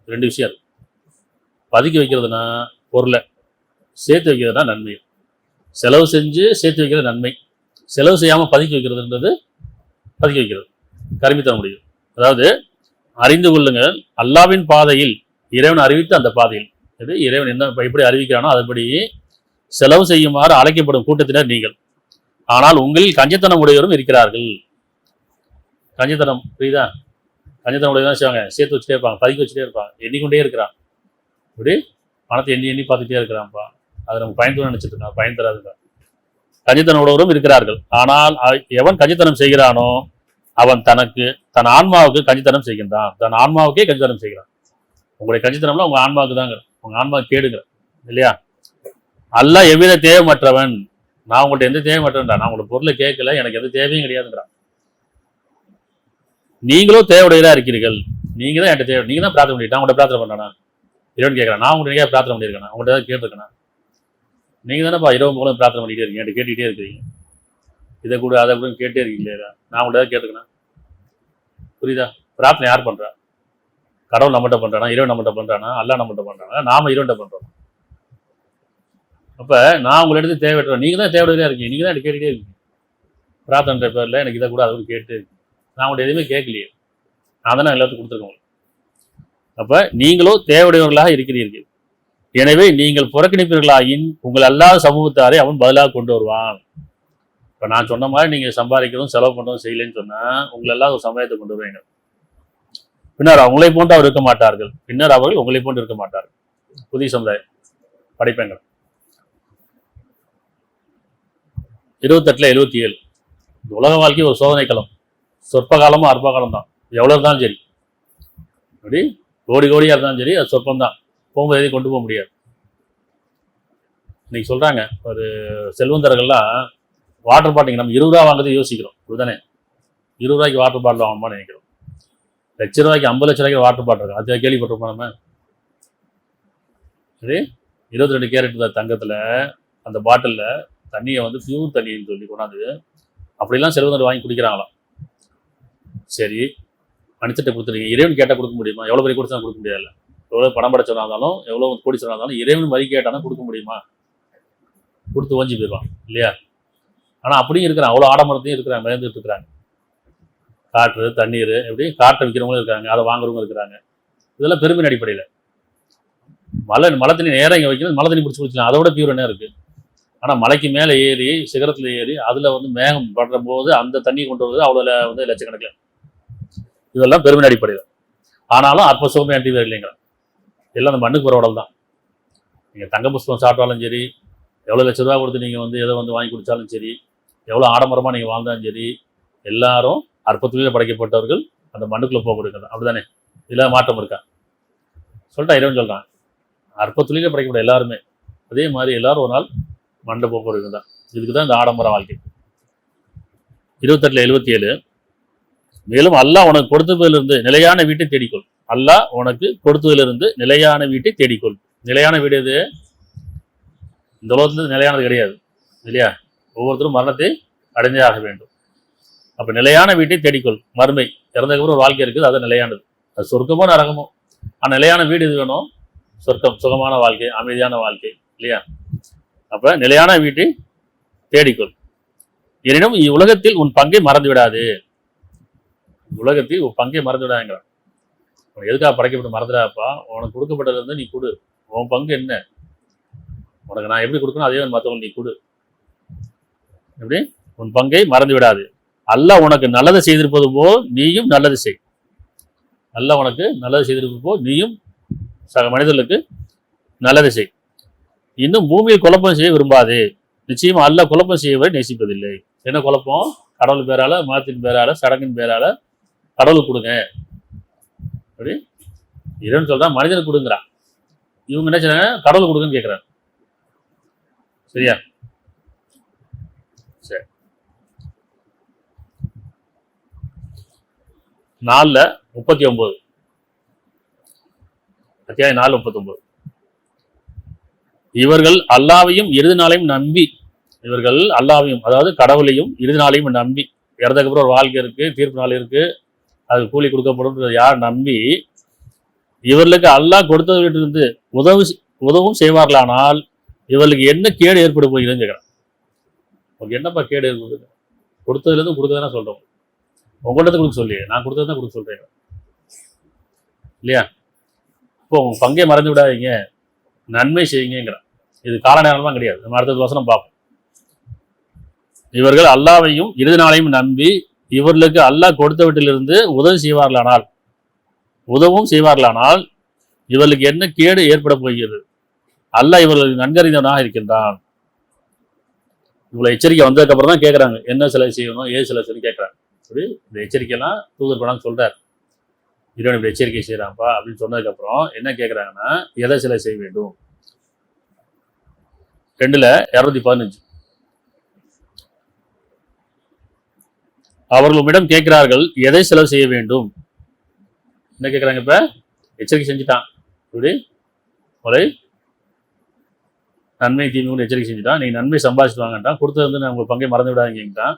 Speaker 1: ரெண்டு விஷயம் இருக்கு. பதுக்கி வைக்கிறதுனா பொருளை, சேர்த்து வைக்கிறதுனா நன்மை. செலவு செஞ்சு சேர்த்து வைக்கிறது நன்மை, செலவு செய்யாமல் பதுக்கி வைக்கிறதுன்றது பதுக்கி வைக்கிறது, கருமித்தர முடியும். அதாவது அறிந்து கொள்ளுங்கள், அல்லாவின் பாதையில், இறைவன் அறிவித்து அந்த பாதையில், இறைவன் என்ன எப்படி அறிவிக்கிறானோ அதுபடி செலவு செய்யுமாறு அழைக்கப்படும் கூட்டத்தினர் நீங்கள். ஆனால் உங்களில் கஞ்சத்தனம் உடையவரும் இருக்கிறார்கள். கஞ்சத்தனம் புரியுதா? கஞ்சத்தனம் உடையதான் செய்வாங்க, சேர்த்து வச்சுட்டே இருப்பாங்க, பதுக்கி வச்சுட்டே இருப்பாங்க, எண்ணிக்கொண்டே இருக்கிறான். இப்படி பணத்தை எண்ணி எண்ணி பார்த்துட்டே இருக்கிறான்ப்பா. அதை நம்ம பயன் நினைச்சிட்டு இருக்கான், பயன் தராதுங்க. கஞ்சத்தனம் உடையவரும் இருக்கிறார்கள். ஆனால் எவன் கஞ்சத்தனம் செய்கிறானோ அவன் தன் ஆன்மாவுக்கு கஞ்சத்தனம் செய்கின்றான். தன் ஆன்மாவுக்கே கஞ்சத்தனம் செய்கிறான். உங்களுடைய கஞ்சத்தனம்லாம் உங்க ஆன்மாவுக்கு தாங்க, உங்க ஆன்மாவுக்கு கேடுங்க இல்லையா? அல்லாஹ் எவ்வித தேவைமற்றவன். நான் உங்கள்கிட்ட எந்த தேவைமற்றவன்டா, நான் உங்களோட பொருளை கேட்கல, எனக்கு எந்த தேவையும் கிடையாதுங்கிறான். நீங்களும் தேவையுடையதா இருக்கிறீர்கள். நீங்க தான் என்கிட்ட தேவை, நீங்க தான் பிரார்த்தனை பண்ணிட்டு உங்கள்கிட்ட பிரார்த்தனை பண்ணானா? இறைவன் கேட்கறான், நான் உங்கள்கிட்ட பிரார்த்தனை பண்ணியிருக்கேன், உங்கள்கிட்ட ஏதாவது கேட்டிருக்கேன். நீங்க தானேப்பா இரவு மூலம் பிரார்த்தனை பண்ணிட்டே இருக்கீங்க, என்கிட்ட கேட்டுக்கிட்டே இருக்கிறீங்க, இதை கூட அதை கூட கேட்டே இருக்கீங்களா? நான் உங்கள்கிட்ட கேட்டுருக்கேன். புரியுதா? பிரார்த்தனை யார் பண்றா? கடவுள் நம்மகிட்ட பண்றானா, இறைவன் நம்மகிட்ட பண்றானா, அல்லாஹ் நம்மகிட்ட பண்றானா, நாம இறைவன்கிட்ட பண்றோம். அப்ப நான் உங்களை எடுத்து தேவையற்றோம், நீங்க தான் தேவையா இருக்கீங்க, நீங்க தான் கேட்டுக்கிட்டே இருக்கீங்க. பிரார்த்தனை பேர்ல எனக்கு இதை கூட அதை கூட கேட்டு இருக்கு, நான் உங்கள்கிட்ட எதுவுமே கேட்கலையே, நான் தானே எல்லாத்துக்கும் கொடுத்துருக்கேன். அப்ப நீங்களோ தேவையுடையவர்களாக இருக்கிறீர்கள். எனவே நீங்கள் புறக்கணிப்பீர்களாயின் உங்கள் அல்லாத சமூகத்தாரை அவன் பதிலாக கொண்டு வருவான். இப்ப நான் சொன்ன மாதிரி நீங்க சம்பாதிக்கிறதும் செலவு பண்றதும் செய்யலன்னு சொன்னா உங்களை எல்லாம் ஒரு சமயத்தை கொண்டு வருவாங்க. பின்னர் அவங்களை போன்று அவர் இருக்க மாட்டார்கள், பின்னர் அவர்கள் உங்களை போன்று இருக்க மாட்டார்கள். புதிய சமுதாயம் படிப்பேங்க. 28-77 உலக வாழ்க்கை ஒரு சோதனை களம். சொற்ப காலமும் அற்ப காலம் தான். எவ்வளவு இருந்தாலும் சரி, அப்படி கோடி கோடியா இருந்தாலும் சரி, அது சொற்பம் தான். போகும்போது எதையும் கொண்டு போக முடியாது. இன்னைக்கு சொல்றாங்க ஒரு செல்வந்தர்கள்லாம் வாட்டர் பாட்டில் நம்ம 20 ரூபா வாங்குறது யோசிக்கிறோம், இதுதானே? ரூபாய்க்கு வாட்டர் பாட்டில் வாங்கணுமான்னு நினைக்கிறோம். லட்ச ரூபாய்க்கு 50 லட்ச ரூபாய்க்கு வாட்டர் பாட்டில் இருக்கும். அது கேள்விப்பட்டிருப்போம் நம்ம. சரி, 22 கேரட் தங்கத்தில் அந்த பாட்டிலில் தண்ணியை வந்து பியூர் தண்ணின்னு சொல்லி கொண்டாந்து அப்படிலாம் செல்வந்தர் வாங்கி குடிக்கிறாங்களாம். சரி, மனுஷத்தை கொடுத்துருக்கீங்க, இறைவன் கேட்டால் கொடுக்க முடியுமா? எவ்வளோ பெரிய கொடுத்தா கொடுக்க முடியாது. எவ்வளோ பணம் படைச்சவனா இருந்தாலும் எவ்வளோ கோடிச்சவனா இருந்தாலும் இறைவன் வரி கேட்டாலும் கொடுக்க முடியுமா? கொடுத்து ஓஞ்சி போயிடுவான் இல்லையா? ஆனால் அப்படியும் இருக்கிறாங்க, அவ்வளோ ஆடம்பரத்தையும் இருக்கிறாங்க, மயந்துட்டு இருக்கிறாங்க. காற்று தண்ணீர் எப்படி காற்றை விற்கிறவங்களும் இருக்காங்க, அதை வாங்குறவங்க இருக்கிறாங்க. இதெல்லாம் பெருமையின் அடிப்படையில். மழை தண்ணி நேரம் இங்கே வைக்கிறது, மழை தண்ணி பிடிச்சி குடிக்கலாம், அதோட பியூர் என்ன இருக்குது? ஆனால் மலைக்கு மேலே ஏறி சிகரத்தில் ஏறி அதில் வந்து மேகம் படுற போது அந்த தண்ணி கொண்டு வருவது அவ்வளோ வந்து லட்சக்கணக்கில். இதெல்லாம் பெருமை அடிப்படையில். ஆனாலும் அற்ப சுகமே அண்டி வேறு இல்லைங்களா? எல்லாம் அந்த மண்ணுக்கு போகிற உடல் தான். நீங்கள் தங்க புஷ்பம் சாப்பிட்டாலும் சரி, எவ்வளோ லட்ச ரூபா கொடுத்து நீங்கள் வந்து எதை வந்து வாங்கி குடித்தாலும் சரி, எவ்வளோ ஆடம்பரமாக நீங்கள் வாழ்ந்தாலும் சரி, எல்லாரும் அற்பத்துலேயே படைக்கப்பட்டவர்கள் அந்த மண்ணுக்குள்ளே போகக்கூடியது. அப்படி தானே? இதில் மாற்றம் இருக்கா? சொல்லிட்டா இறைவன் சொல்கிறான், அற்பத்துலேயே படைக்கப்பட்ட எல்லாருமே அதே மாதிரி எல்லாரும் ஒரு நாள் மண்டை போக்குவரத்து தான். இதுக்கு தான் இந்த ஆடம்பர வாழ்க்கை. 28:77 மேலும் அல்லாஹ் உனக்கு கொடுத்ததிலிருந்து நிலையான வீட்டை தேடிக்கொள். அல்லாஹ் உனக்கு கொடுத்ததிலிருந்து நிலையான வீட்டை தேடிக்கொள். நிலையான வீடு எது? இந்த உலகத்துல நிலையானது கிடையாது இல்லையா? ஒவ்வொருத்தரும் மரணத்தை அடைந்தே ஆக வேண்டும். அப்ப நிலையான வீட்டை தேடிக்கொள். மறுமை இறந்ததுக்கப்புறம் ஒரு வாழ்க்கை இருக்குது, அது நிலையானது. அது சொர்க்கமோ நரகமோ. ஆனால் நிலையான வீடு இது வேணும். சொர்க்கம், சுகமான வாழ்க்கை, அமைதியான வாழ்க்கை இல்லையா? அப்ப நிலையான வீட்டை தேடிக்கொள். எனினும் இவ்வுலகத்தில் உன் பங்கை மறந்து விடாது. உலகத்தில் உன் பங்கை மறந்து விடாங்கிறான். உனக்கு எதுக்காக படைக்கப்பட்டு மறந்துடாப்பா? உனக்கு கொடுக்கப்பட்டது வந்து நீ கொடு. உன் பங்கு என்ன? உனக்கு நான் எப்படி கொடுக்கணும் அதே மற்றவங்க நீ கொடு. எப்படி? உன் பங்கை மறந்து விடாது. அல்லாஹ் உனக்கு நல்லதை செய்திருப்பது போல் நீயும் நல்லது செய். அல்லாஹ் உனக்கு நல்லது செய்திருப்பது போல் நீயும் சக மனிதர்களுக்கு நல்லதை செய். இன்னும் பூமியில் குழப்பம் செய்ய விரும்பாது. நிச்சயமா அல்லாஹ் குழப்பம் செய்யவே நேசிப்பதில்லை. என்ன குழப்பம்? கடவுள் பேரால, மதத்தின் பேரால, சடங்கின் பேரால கடவுளுக்கு கொடுங்க அப்படி இறைவன் சொல்றான், மனிதனுக்கு கொடுங்கிறான். இவங்க என்ன செய்றாங்க? கடவுளுக்கு கொடுங்கன்னு கேட்கிறாங்க. சரியா? சரி, 4:39 அத்தியாயம் 4:39 இவர்கள் அல்லாவையும் இறுதி நாளையும் நம்பி, இவர்கள் அல்லாவையும் அதாவது கடவுளையும் இறுதி நாளையும் நம்பி, இறந்ததுக்கு அப்புறம் ஒரு வாழ்க்கை இருக்கு, தீர்ப்பு நாள் இருக்கு, அது கூலி கொடுக்கப்படும் யார் நம்பி இவர்களுக்கு அல்லாஹ் கொடுத்தவர்களிருந்து உதவும் செய்வார்களானால் இவர்களுக்கு என்ன கேடு ஏற்பட போகிறதுன்னு கேட்குறான். உங்களுக்கு என்னப்பா கேடு ஏற்படுது? கொடுத்ததுலேருந்து கொடுத்ததானே சொல்கிறோம். உங்கள்கிட்ட கொடுக்க சொல்லி நான் கொடுத்தது தான் கொடுக்க சொல்கிறேன் இல்லையா? இப்போ உங்க பங்கை மறந்து விடாதீங்க, நன்மை செய்யுங்கிறான். இது கால நேரம்லாம் கிடையாது. நம்ம அடுத்த வசனம் பார்ப்போம். இவர்கள் அல்லாவையும் இறுதி நாளையும் நம்பி இவர்களுக்கு அல்லாஹ் கொடுத்தவற்றிலிருந்து உதவும் செய்வார்களானால் இவர்களுக்கு என்ன கேடு ஏற்பட போகிறது? அல்லாஹ் இவர்களுக்கு நன்கறிந்தவனாக இருக்கின்றான். இவ்வளவு எச்சரிக்கை வந்ததுக்கு அப்புறம் தான் கேட்கறாங்க, என்ன சிலை செய்யணும், ஏது சிலை செய்யணும் கேட்கறாங்க. அப்படி இந்த எச்சரிக்கைலாம் தூதர் படம் சொல்றாரு. இறைவன் இப்படி எச்சரிக்கை செய்யறான்ப்பா அப்படின்னு சொன்னதுக்கு அப்புறம் என்ன கேட்கறாங்கன்னா, எதை சிலை செய்ய வேண்டும்? 2:215 அவர்களும் கேட்கிறார்கள், எதை செலவு செய்ய வேண்டும்? என்ன கேட்கறாங்க? இப்ப எச்சரிக்கை செஞ்சுட்டான். இப்படி ஒரு நன்மை தீமை எச்சரிக்கை செஞ்சுட்டான். நீங்க நன்மை சம்பாதிச்சுட்டு வாங்கட்டான், கொடுத்தது வந்து உங்க பங்கை மறந்து விடாதீங்கட்டான்.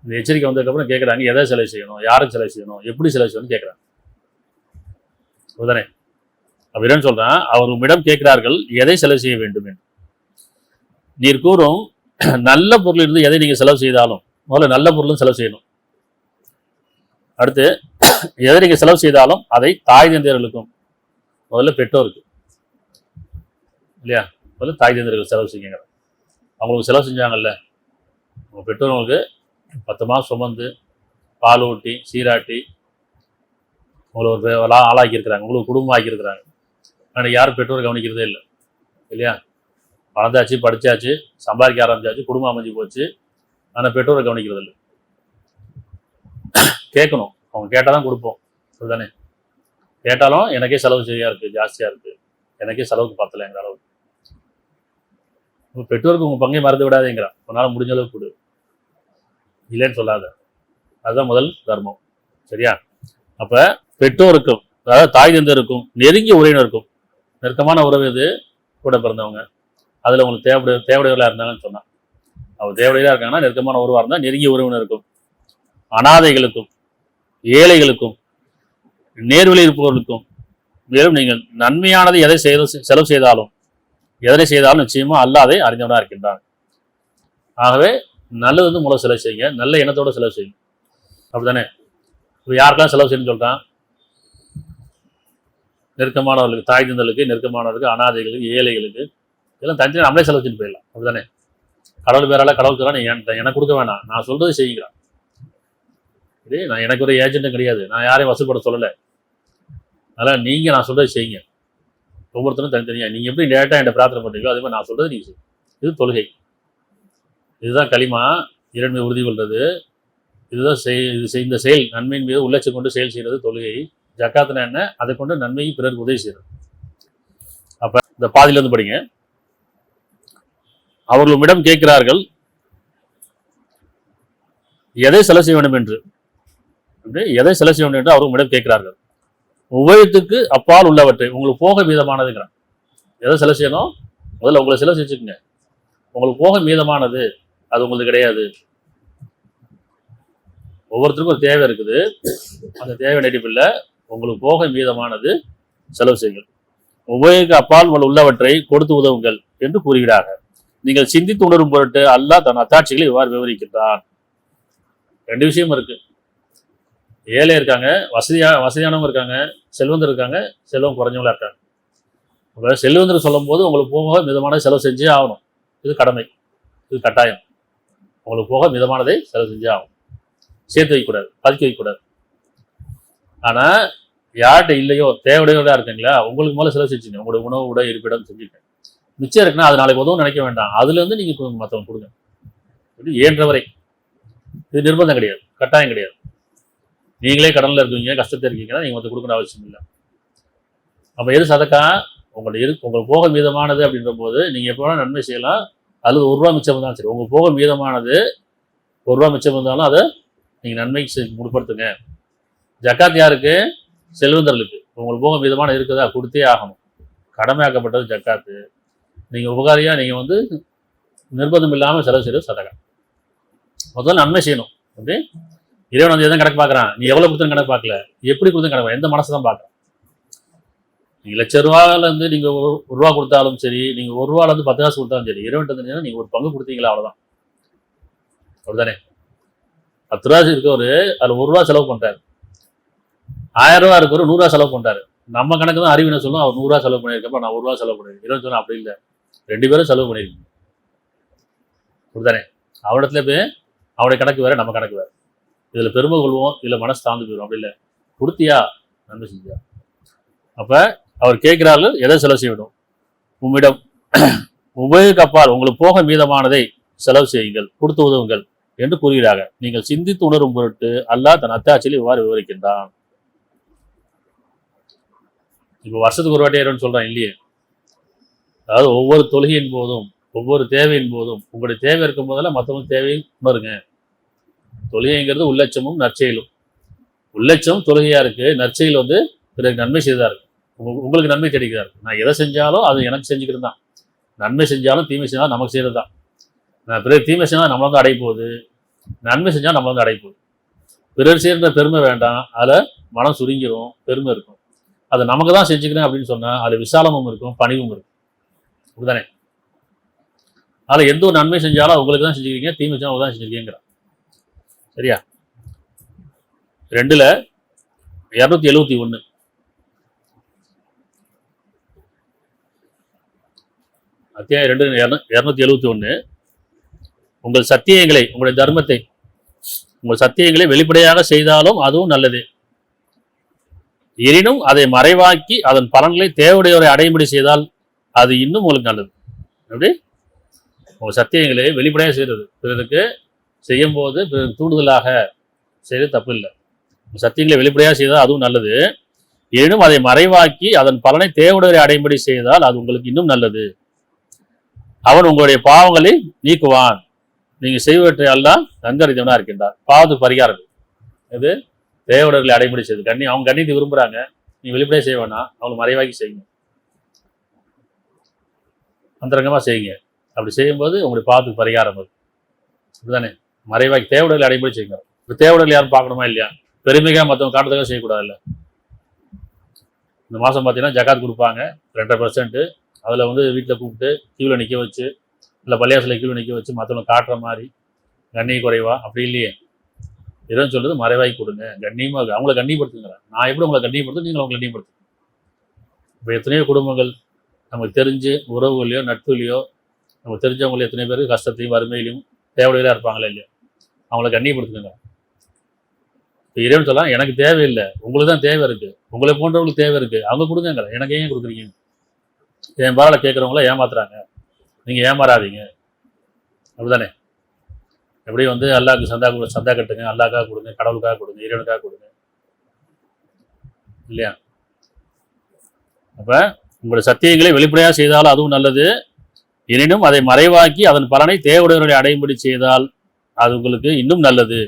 Speaker 1: இந்த எச்சரிக்கை வந்ததுக்கப்புறம் கேட்கறாங்க, எதை செலவு செய்யணும், யாருக்கு செலவு செய்யணும், எப்படி செலவு செய்யணும் கேட்கறாங்க. உடனே அப்படின்னு சொல்றான், அவர் உம்மிடம் கேட்கிறார்கள் எதை செலவு செய்ய வேண்டும் என்று. நீர் கூறும் நல்ல பொருள் இருந்து எதை நீங்க செலவு செய்தாலும் முதல்ல நல்ல பொருளும் செலவு செய்யணும். அடுத்து எதை நீங்க செலவு செய்தாலும் அதை தாய் தந்தையர்களுக்கும், முதல்ல பெற்றோருக்கு இல்லையா, முதல்ல தாய் தந்தையர்கள் செலவு செய்யுங்க. அவங்களுக்கு செலவு செஞ்சாங்கல்ல, உங்க பெற்றோர்களுக்கு 10 மாதம் சுமந்து பால் ஊட்டி சீராட்டி உங்களை ஒரு ஆளாக்கி இருக்கிறாங்க, உங்களுக்கு குடும்பம் ஆக்கியிருக்கிறாங்க. ஆனால் யாரும் பெற்றோர் கவனிக்கிறதே இல்லை இல்லையா? வளர்ந்தாச்சு, படித்தாச்சு, சம்பாதிக்க ஆரம்பிச்சாச்சு, குடும்பம் அமைஞ்சு போச்சு. ஆனால் பெற்றோரை கவனிக்கிறது இல்லை. கேட்கணும், அவங்க கேட்டால் தான் கொடுப்போம். அதுதானே? கேட்டாலும் எனக்கே செலவு சரியாக இருக்குது, ஜாஸ்தியாக இருக்குது, எனக்கே செலவுக்கு பத்தலைங்கிற அளவுக்கு. உங்கள் பெற்றோருக்கு உங்கள் பங்கை மறந்து விடாதேங்கிறான். உன்னால் முடிஞ்ச அளவுக்கு கொடு, இல்லைன்னு சொல்லாத. அதுதான் முதல் தர்மம். சரியா? அப்ப பெற்றோருக்கும், அதாவது தாய் தந்தருக்கும், நெருங்கிய உறவினருக்கும், நெருக்கமான உறவு எது? கூட பிறந்தவங்க. அதுல உங்களுக்கு தேவையுடையவர்களா இருந்தாங்கன்னு சொன்னா, அவர் தேவையா இருக்காங்கன்னா நெருக்கமான உறவா இருந்தா நெருங்கிய உறவினருக்கும், அனாதைகளுக்கும், ஏழைகளுக்கும், நேர்வழி இருப்பவர்களுக்கும், மேலும் நீங்கள் நன்மையானதை எதை செலவு செய்தாலும், எதனை செய்தாலும் நிச்சயமா அல்லாஹ் அறிந்தவனா இருக்கின்றான். ஆகவே நல்லது வந்து மூலம் செலவு செய்யுங்க, நல்ல எண்ணத்தோட செலவு செய்யுங்க. அப்படித்தானே? இப்போ யாருக்கெல்லாம் செலவு செய்யணும்னு சொல்றான்? நெருக்கமானவர்களுக்கு, தாய் தந்தலுக்கு, நெருக்கமானவர்களுக்கு, அனாதைகளுக்கு, ஏழைகளுக்கு, இதெல்லாம் தனித்தனி நம்மளே செலவு செஞ்சு போயிடலாம். அப்படித்தானே? கடவுள் பேரால கடவுள் தரா, நீ எனக்கு கொடுக்க வேணாம், நான் சொல்றது செய்யுங்கிறான். இது நான் எனக்கு ஒரு ஏஜென்ட்டும் கிடையாது, நான் யாரையும் வசூல்பட சொல்லலை. அதனால் நீங்கள் நான் சொல்றது செய்யுங்க. ஒவ்வொருத்தரும் தனித்தனியாக நீங்கள் எப்படி டேரெக்டாக என்கிட்ட பிரார்த்தனை பண்ணுறீங்களோ அதே மாதிரி நான் சொல்றது நீங்கள் செய்யுங்க. இது தொழுகை, இதுதான் களிமா, இறைமை உறுதி கொள்வது, இதுதான் இந்த செயல் நன்மையின் மீது உள்ளட்சி கொண்டு செயல் செய்கிறது தொழுகை. ஜக்காத்துனா என்ன? அதை கொண்டு நன்மையை பிறருக்கு உதவி செய்கிறது. அப்போ இந்த பாதியிலிருந்து படிங்க. அவர்களிடம் கேட்கிறார்கள் எதை செலவு செய்ய வேண்டும் என்று, எதை செலவு செய்ய வேண்டும் என்று அவர்களிடம் கேட்கிறார்கள். உபயோகத்துக்கு அப்பால் உள்ளவற்றை, உங்களுக்கு போக மீதமானதுங்கிறான். எதை செலவு செய்யணும்? முதல்ல உங்களை செலவு செஞ்சுக்குங்க. உங்களுக்கு போக மீதமானது அது உங்களுக்கு கிடையாது. ஒவ்வொருத்தருக்கும் ஒரு தேவை இருக்குது, அந்த தேவை நடிப்பில் உங்களுக்கு போக மீதமானது செலவு செய்யுங்கள். உபயோகிக்க அப்பால் உள்ளவற்றை கொடுத்து உதவுங்கள் என்று கூறுகிறார்கள். நீங்கள் சிந்தித்து உணரும் பொருட்டு அல்லாஹ் தன் அத்தாட்சிகளை இவ்வாறு விவரிக்கின்றான். ரெண்டு விஷயம் இருக்கு. ஏழை இருக்காங்க, வசதியானவங்க இருக்காங்க, செல்வந்தர் இருக்காங்க, செல்வம் குறைஞ்சவங்களா இருக்காங்க. இப்போ செல்வந்தர் சொல்லும் போது உங்களுக்கு போக மிதமான செலவு செஞ்சே ஆகணும். இது கடமை, இது கட்டாயம். உங்களுக்கு போக மிதமானதை செலவு செஞ்சே ஆகும். சேர்த்து வைக்கக்கூடாது, பதுக்கி வைக்கக்கூடாது. ஆனால் யார்கிட்ட இல்லையோ தேவையுடையவர்களாக இருக்குங்களா, உங்களுக்கு மேலே செலவு செஞ்சுங்க. உங்களுடைய உணவு, உடை, இருப்பிடம் செஞ்சுக்கங்க. மிச்சம் இருக்குன்னா அது நாளைக்கு உதவும் நினைக்க வேண்டாம், அதுலேருந்து நீங்கள் மற்றவங்க கொடுங்க. இப்படி ஏன்றவரை. இது நிர்பந்தம் கிடையாது, கட்டாயம் கிடையாது. நீங்களே கடனில் இருக்கீங்க, கஷ்டத்தை இருக்கீங்கன்னா நீங்கள் மற்ற கொடுக்கணும் அவசியம் இல்லை. அப்போ எது சதக்கா? உங்களுக்கு போக மீதமானது அப்படின்ற போது நீங்கள் எப்போ வேணால் நன்மை செய்யலாம். அல்லது ₹1 மிச்சம் இருந்தாலும் சரி, உங்களுக்கு போக மீதமானது ₹1 மிச்சம் இருந்தாலும் அதை நீங்கள் நன்மைக்கு முற்படுத்துங்க. ஜக்காத் யாருக்கு? செல்வந்தர்களுக்கு. உங்களுக்கு போக மீதமான இருக்குதா, கொடுத்தே ஆகணும். கடமையாக்கப்பட்டது ஜக்காத்து. நீங்கள் உபகாரியாக நீங்கள் வந்து நிர்பந்தம் இல்லாமல் செலவு செய்கிறது சதக்கா. முதல்ல நன்மை செய்யணும். அப்படி இறைவன் வந்து எதுவும் கணக்கு பார்க்குறான், நீ எவ்வளோ கொடுத்துன்னு கணக்கு பார்க்கல, எப்படி கொடுத்து கணக்கு, எந்த மனசு தான் பார்க்குறான். நீங்கள் ₹1,00,000 நீங்கள் ₹1 கொடுத்தாலும் சரி, நீங்கள் ₹1 10 காசு கொடுத்தாலும் சரி, இறைவன் தெரிஞ்சா நீங்கள் ஒரு பங்கு கொடுத்தீங்களா, அவ்வளோதான். அப்படிதானே? ₹10 இருக்கவர் அதில் ₹1 செலவு பண்ணுறாரு, ₹1000 இருக்கவர் ₹100 செலவு பண்ணுறாரு. நம்ம கணக்கு தான் அறிவினை சொல்லும், அவர் ₹100 செலவு பண்ணியிருக்கப்ப நான் ₹1 செலவு பண்ணியிருக்கேன். இறைவன் சொன்னால் அப்படி இல்லை, 2 பேரும் செலவு பண்ணியிருக்கீங்க. அப்படிதானே? அவனிடத்துல போய் அவனுடைய கணக்கு வேறு, நம்ம கணக்கு வேறு. இதில் பெருமை கொள்வோம், இதில் மனசு தாழ்ந்து போயிடும். அப்படி இல்லை, கொடுத்தியா நன்மை செஞ்சியா. அப்போ அவர் கேட்கிறார்கள் எதை செலவு செய்யணும். உம்மிடம் உபயோக அப்பால் உங்களுக்கு போக மீதமானதை செலவு செய்யுங்கள், கொடுத்து உதவுங்கள் என்று கூறுகிறார்கள். நீங்கள் சிந்தித்து உணரும் பொருட்டு அல்லாஹ் தன் அத்தாட்சியில் இவ்வாறு விவரிக்கின்றான். இப்போ வருஷத்துக்கு ஒரு வாட்டி ஏறன்னு சொல்றான் இல்லையே. அதாவது ஒவ்வொரு தொழுகையின் போதும், ஒவ்வொரு தேவையின் போதும், உங்களுடைய தேவை இருக்கும் போதெல்லாம் மற்றவங்க தேவையை உணருங்க. தொழுகைங்கிறது உள்ளட்சமும் நற்செயலும். உள்ளட்சம் தொழுகையா இருக்கு, நற்செயல் வந்து பிறகு நன்மை செய்தா இருக்கு, உங்களுக்கு நன்மை கிடைக்கிறதா இருக்கு. நான் எதை செஞ்சாலும் அது எனக்கு செஞ்சுக்கிறது தான். நன்மை செஞ்சாலும் தீமை செஞ்சாலும் நமக்கு செய்யறது தான். நான் பிறகு தீமை செஞ்சால் நம்மளை வந்து அடை போகுது, நன்மை செஞ்சால் நம்மளை வந்து அடை போகுது. பிறர் செய்கிற பெருமை வேண்டாம், அதில் மனம் சுருங்கிடும், பெருமை இருக்கும். அதை நமக்கு தான் செஞ்சுக்கிறேன் அப்படின்னு சொன்னால் அதில் விசாலமும் இருக்கும், பணிவும் இருக்கும். அப்படிதானே? அதில் எந்த ஒரு நன்மை செஞ்சாலும் உங்களுக்கு தான் செஞ்சுக்கிறீங்க, தீமை செஞ்சாலும் அவங்க தான் செஞ்சுருக்கீங்கிறான். சரியா? 2:271 அத்தியாயம் 2:271. உங்கள் சத்தியங்களை, உங்களுடைய தர்மத்தை, உங்கள் சத்தியங்களை வெளிப்படையாக செய்தாலும் அதுவும் நல்லது. எனினும் அதை மறைவாக்கி அதன் பலன்களை தேவையுடையவரை அடையும்படி செய்தால் அது இன்னும் உங்களுக்கு நல்லது. எப்படி? உங்கள் சத்தியங்களை வெளிப்படையாக செய்கிறது, பிறருக்கு செய்யும் போது பிறருக்கு தூண்டுதலாக செய்வது தப்பு இல்லை. சத்தியங்களை வெளிப்படையாக செய்தால் அதுவும் நல்லது. எனினும் அதை மறைவாக்கி அதன் பலனை தேவையுடையவரை அடையும்படி செய்தால் அது உங்களுக்கு இன்னும் நல்லது. அவன் உங்களுடைய பாவங்களை நீக்குவான். நீங்க செய்வற்றை எல்லாம் நன்கறிந்தவனா இருக்கின்றார். பாவத்துக்கு பரிகாரம். இது தேவடர்களை அடைமுறை செய்யுது. அவங்க கண்ணியத்தை விரும்புகிறாங்க, நீ வெளிப்படையாக செய்ய வேணாம், அவங்களை மறைவாக்கி செய்யுங்க, அந்தரங்கமாக செய்யுங்க. அப்படி செய்யும்போது உங்களுடைய பாவத்துக்கு பரிகாரம் அது அப்படிதானே. மறைவாக்கி தேவடர்களை அடைமுறை செய்யுங்க. இப்போ தேவடர்கள் யாரும் பார்க்கணுமா இல்லையா? பெருமைக்காக மற்றவங்க காட்டுறதுக்காக செய்யக்கூடாதுல்ல. இந்த மாதம் பார்த்தீங்கன்னா ஜகாத் கொடுப்பாங்க 2.5%. அதில் வந்து வீட்டில் கூப்பிட்டு கியூவில் நிற்க வச்சு, இல்லை பள்ளியாசில் கியூவில் நிற்க வச்சு மற்றவங்க காட்டுற மாதிரி கண்ணிய குறைவா அப்படி இல்லையே. எதுவும் சொல்லுது மறைவாக்கி கொடுங்க, கண்ணியமாக அவங்கள கண்ணியப்படுத்துங்கிறேன். நான் எப்படி உங்களை கண்ணியப்படுத்தும், நீங்கள் உங்களை கண்ணியப்படுத்துங்க. இப்போ எத்தனையோ குடும்பங்கள் நமக்கு தெரிஞ்சு உறவுலையோ நட்புலையோ நமக்கு தெரிஞ்சவங்களே எத்தனை பேர் கஷ்டத்தையும் வறுமையிலையும் தேவையிலாக இருப்பாங்களே இல்லையா, அவங்கள கண்ணியப்படுத்துங்க. இப்போ இறைவன் சொல்லலாம், எனக்கு தேவையில்லை, உங்களுக்கு தான் தேவை இருக்குது, உங்களை போன்றவங்களுக்கு தேவை இருக்குது, அவங்க கொடுங்க, எனக்கு ஏன் கொடுக்குறீங்க? என் பாராள கேட்குறவங்கள ஏமாத்துறாங்க, நீங்கள் ஏமாறாதீங்க. அப்படிதானே. எப்படி வந்து அல்லாஹ்க்கு சந்தா கட்டுங்க, அல்லாஹ்க்காக கொடுங்க, கடவுளுக்காக கொடுங்க, இறைவனுக்காக கொடுங்க இல்லையா? அப்போ உங்களுடைய சத்தியங்களை வெளிப்படையாக செய்தாலும் அதுவும் நல்லது. எனினும் அதை மறைவாக்கி அதன் பலனை தேவடையவர்களை அடையும்படி செய்தால் அது உங்களுக்கு இன்னும் நல்லது.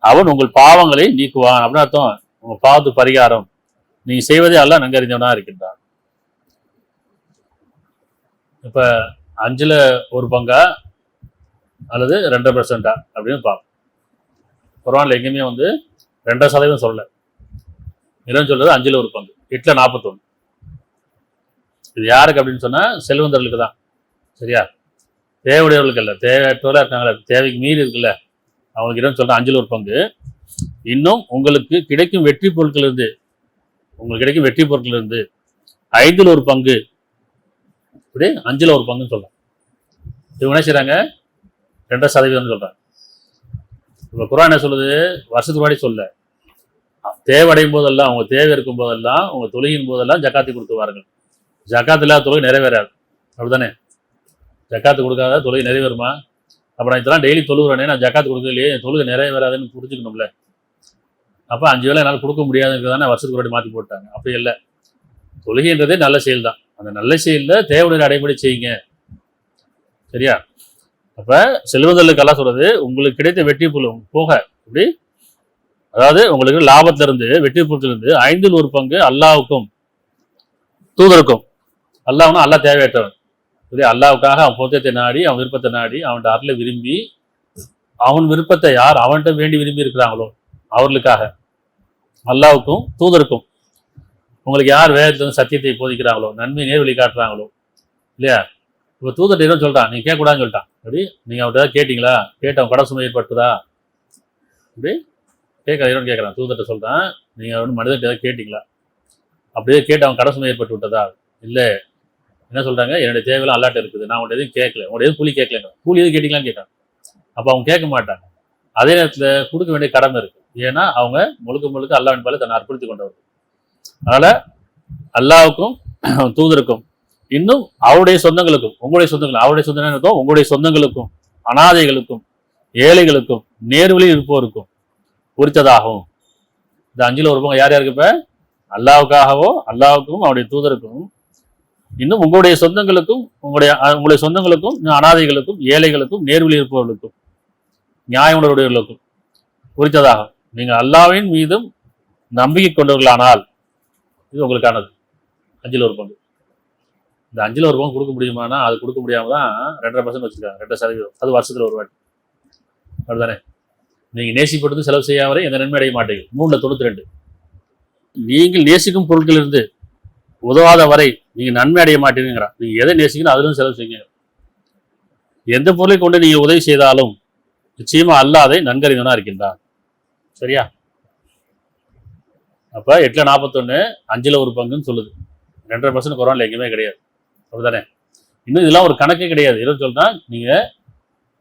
Speaker 1: அவன் உங்கள் பாவங்களை நீக்குவான். அப்படின்னு அர்த்தம், உங்கள் பாவத்து பரிகாரம் நீங்கள் செய்வதே அல்லாஹ் நன்கறிந்தவனாக இருக்கின்றான். இப்போ 5ல் 1 பங்கா அல்லது 2% அப்படின்னு பார்ப்போம். குர்ஆன்ல எங்கேயுமே வந்து 2% சொல்லலை. இறைவன் சொல்றது 5ல் 1 பங்கு, 8ல் 41. இது யாருக்கு அப்படின்னு சொன்னால் செல்வந்தர்களுக்கு தான். சரியா? தேவையுடையவர்களுக்கு இல்லை, தேவையற்றவர்களாக இருக்காங்களே, தேவைக்கு மீறி இருக்குல்ல, அவங்களுக்கு இறைவன் சொல்ற 5ல் 1 பங்கு. இன்னும் உங்களுக்கு கிடைக்கும் வெற்றி பொருட்களிலிருந்து 5ல் 1 பங்கு, இப்படி 5ல் 1 பங்குன்னு சொல்லலாம். இவங்க என்ன செய்றாங்க? 2% சொல்றாங்க. இப்போ குர்ஆன் என்ன சொல்லுது? வருஷத்துக்கு முன்னாடி சொல்ல, தேவையடையும் போதெல்லாம், அவங்க தேவை இருக்கும் போதெல்லாம், உங்க தொழுகின் போதெல்லாம் ஜக்காத்தை கொடுத்து வாருங்கள். ஜக்காத் இல்லாத தொழுகை நிறைவேறாது. அப்படிதானே? ஜக்காத்து கொடுக்காத தொழுகை நிறைவேறுமா? அப்போ நான் இதெல்லாம் டெய்லி தொழுகிறேனே, நான் ஜக்காத்து கொடுக்கலையே, என் தொழுகை நிறைவேறாதுன்னு புரிஞ்சுக்கணும்ல. அப்போ 5 வேளை என்னால் கொடுக்க முடியாதுங்கிறதானே வருஷத்துக்கு முன்னாடி மாற்றி போட்டாங்க. அப்படி இல்லை, தொழுகைன்றதே நல்ல செயல் தான். அந்த நல்ல செயலில் தேவையான அடைமுறை செய்யுங்க. சரியா? அப்போ செல்வந்தர்களுக்கு எல்லாம் சொல்றது, உங்களுக்கு கிடைத்த வெற்றி பொருள் போக இப்படி, அதாவது உங்களுக்கு லாபத்திலிருந்து வெற்றி பொருட்களிலிருந்து 5ல் 1 பங்கு அல்லாஹ்வுக்கும் தூதருக்கும். அல்லாஹ்னா அல்லாஹ் தேவையற்றவன். சரி, அல்லாஹ்வுக்காக அவன் பொருத்தத்தை நாடி, அவன் விருப்பத்தை நாடி, அவன்கிட்ட அருளை விரும்பி, அவன் விருப்பத்தை யார் அவன்கிட்ட வேண்டி விரும்பி இருக்கிறாங்களோ அவர்களுக்காக அல்லாஹ்வுக்கும் தூதருக்கும், உங்களுக்கு யார் வேதத்துல சத்தியத்தை போதிக்கிறாங்களோ, நன்மை நேர்வழி காட்டுறாங்களோ இல்லையா. இப்போ தூதர்கிட்ட என்ன சொல்லிட்டான், நீங்க கேட்கக்கூடாதுன்னு சொல்லிட்டான். அப்படி நீங்க அவர்கிட்ட கேட்டீங்களா? கேட்ட அவன் கடன் சுமை ஏற்பட்டுதா? அப்படி கேட்கறான். தூதர்கிட்ட சொல்றான், நீங்க வந்து மனிதர்கிட்ட ஏதாவது கேட்டீங்களா? அப்படியே கேட்டு அவன் கடன் சுமை ஏற்பட்டு விட்டதா? இல்லை. என்ன சொல்றாங்க? என்னுடைய தேவையெல்லாம் அல்லாட்ட இருக்குது, நான் உன்ட எதுவும் கேட்கல, உன்ட எதுவும் கூலி கேட்கலங்க. கூலி எதுவும் கேட்டீங்களான்னு கேட்கறாங்க. அப்போ அவங்க கேட்க மாட்டாங்க. அதே நேரத்தில் கொடுக்க வேண்டிய கடமை இருக்கு. ஏன்னா அவங்க முழுக்க அல்லாஹ்வின் பால் தன்னை அர்ப்பணித்துக் கொண்டவர்கள். அதனால அல்லாஹ்வுக்கும் தூதருக்கும், இன்னும் அவருடைய சொந்தங்களுக்கும், உங்களுடைய சொந்தங்கள், அவருடைய சொந்தம் உங்களுடைய சொந்தங்களுக்கும், அனாதைகளுக்கும், ஏழைகளுக்கும், நேர்வழியில் இருப்போருக்கும் குறித்ததாகவும். இந்த 5ல் 1 பங்கு யார் யாருக்கு? இப்போ அல்லாஹ்வுக்கும் அவருடைய தூதருக்கும், இன்னும் உங்களுடைய சொந்தங்களுக்கும், உங்களுடைய சொந்தங்களுக்கும், அனாதைகளுக்கும், ஏழைகளுக்கும், நேர்வழி இருப்பவர்களுக்கும், நியாய உணர்வுடையவர்களுக்கும் குறித்ததாகும். நீங்கள் அல்லாஹ்வின் மீதும் நம்பிக்கை கொண்டவர்களானால் இது உங்களுக்கானது. 5ல் 1 பங்கு. இந்த 5ல் 1 பங்கு கொடுக்க முடியுமானா அது கொடுக்க முடியாம தான் 2.5% வச்சிருக்காங்க. 2%. அது வருஷத்துல ஒரு வாட்டி. அப்படிதானே? நீங்க நேசிப்படுறது செலவு செய்யாமலே எந்த நன்மை அடைய மாட்டீங்க. 392. நீங்கள் நேசிக்கும் பொருட்களிலிருந்து உதவாத வரை நீங்க நன்மை அடைய மாட்டீங்கிறான். நீங்க எதை நேசிக்கணும் அதுல செலவு செய்யுங்க. எந்த பொருளை கொண்டு நீங்க உதவி செய்தாலும் நிச்சயமா அல்லாஹ் அதை நன்கறிந்தவனா இருக்கின்றான். சரியா? அப்ப 8ல் 41 5ல் 1 பங்குன்னு சொல்லுது. 2.5% குர்ஆன்ல எங்கேயுமே கிடையாது. அப்படிதானே? இன்னும் இதெல்லாம் ஒரு கணக்கே கிடையாது. எது சொல்றா, நீங்க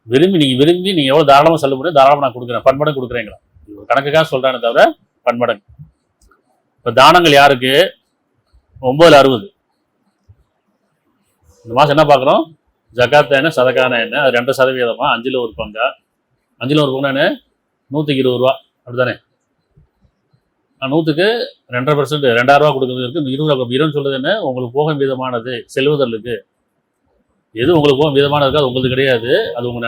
Speaker 1: விரும்பி நீங்க எவ்வளவு தாராளமா சொல்ல முடியும், தாராளமா நான் கொடுக்குறேன், பன்மடங்கு கொடுக்குறேங்களா, ஒரு கணக்குக்காக சொல்றானே தவிர பன்மடங்கு. இப்ப தானங்கள் யாருக்கு? 9ல் 60. இந்த மாசம் என்ன பார்க்குறோம்? ஜகாத் என்ன, சதகானா என்ன, அது 2%. 5ல் 1 பங்கா? 5ல் 1 பங்குனா என்ன? 120 ரூபா. அப்படித்தானே? 100க்கு 2.5%, 2000 ரூபா கொடுக்குறது இருக்கு. 20 ரூபா. இறைவன் சொல்றது என்ன? உங்களுக்கு போக மீதமானது செல்வதற்கு எது உங்களுக்கு போக மீதமான இருக்கா அது உங்களுக்கு கிடையாது. அது உங்க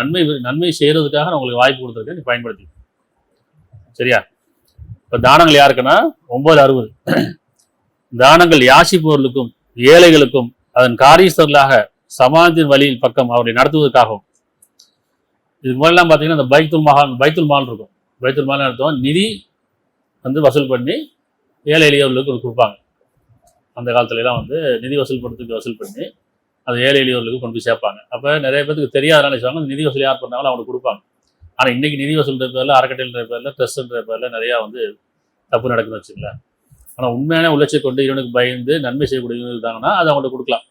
Speaker 1: நன்மை செய்யறதுக்காக நான் உங்களுக்கு வாய்ப்பு கொடுத்துருக்கேன், நீ பயன்படுத்தி. சரியா? இப்போ தானங்கள் யாருக்குன்னா 960. தானங்கள் யாசிப்பவர்களுக்கும் ஏழைகளுக்கும் அதன் காரியஸ்தர்களாக சமாஜத்தின் வழியின் பக்கம் அவரை நடத்துவதற்காகவும். இதுக்கு முன்னாடிலாம் பார்த்தீங்கன்னா இந்த பைத்துல் மால் இருக்கும். பைத்துல் மால் நடத்துவோம், நிதி வசூல் பண்ணி ஏழை எளியவர்களுக்கு கொடுப்பாங்க. அந்த காலத்துலலாம் நிதி வசூல் பண்ணி அது ஏழை எளியவர்களுக்கு கொண்டு போய் சேர்ப்பாங்க. அப்போ நிறைய பேருக்கு தெரியாதனால சொல்லுவாங்க, நிதி வசூல் யார் பண்ணாங்களோ அவங்களுக்கு கொடுப்பாங்க. ஆனால் இன்னைக்கு நிதி வசூல்ன்ற பேரில், அறக்கட்டளைன்ற பேரில், ட்ரஸ்ட்ன்ற பேரில் நிறையா தப்பு நடக்குதுன்னு வச்சுங்களேன். ஆனால் உண்மையான உழைச்சி கொண்டு இவனுக்கு பயந்து நன்மை செய்யக்கூடியவங்க இருந்தாங்கன்னா அது அவங்கள்ட்ட கொடுக்கலாம்.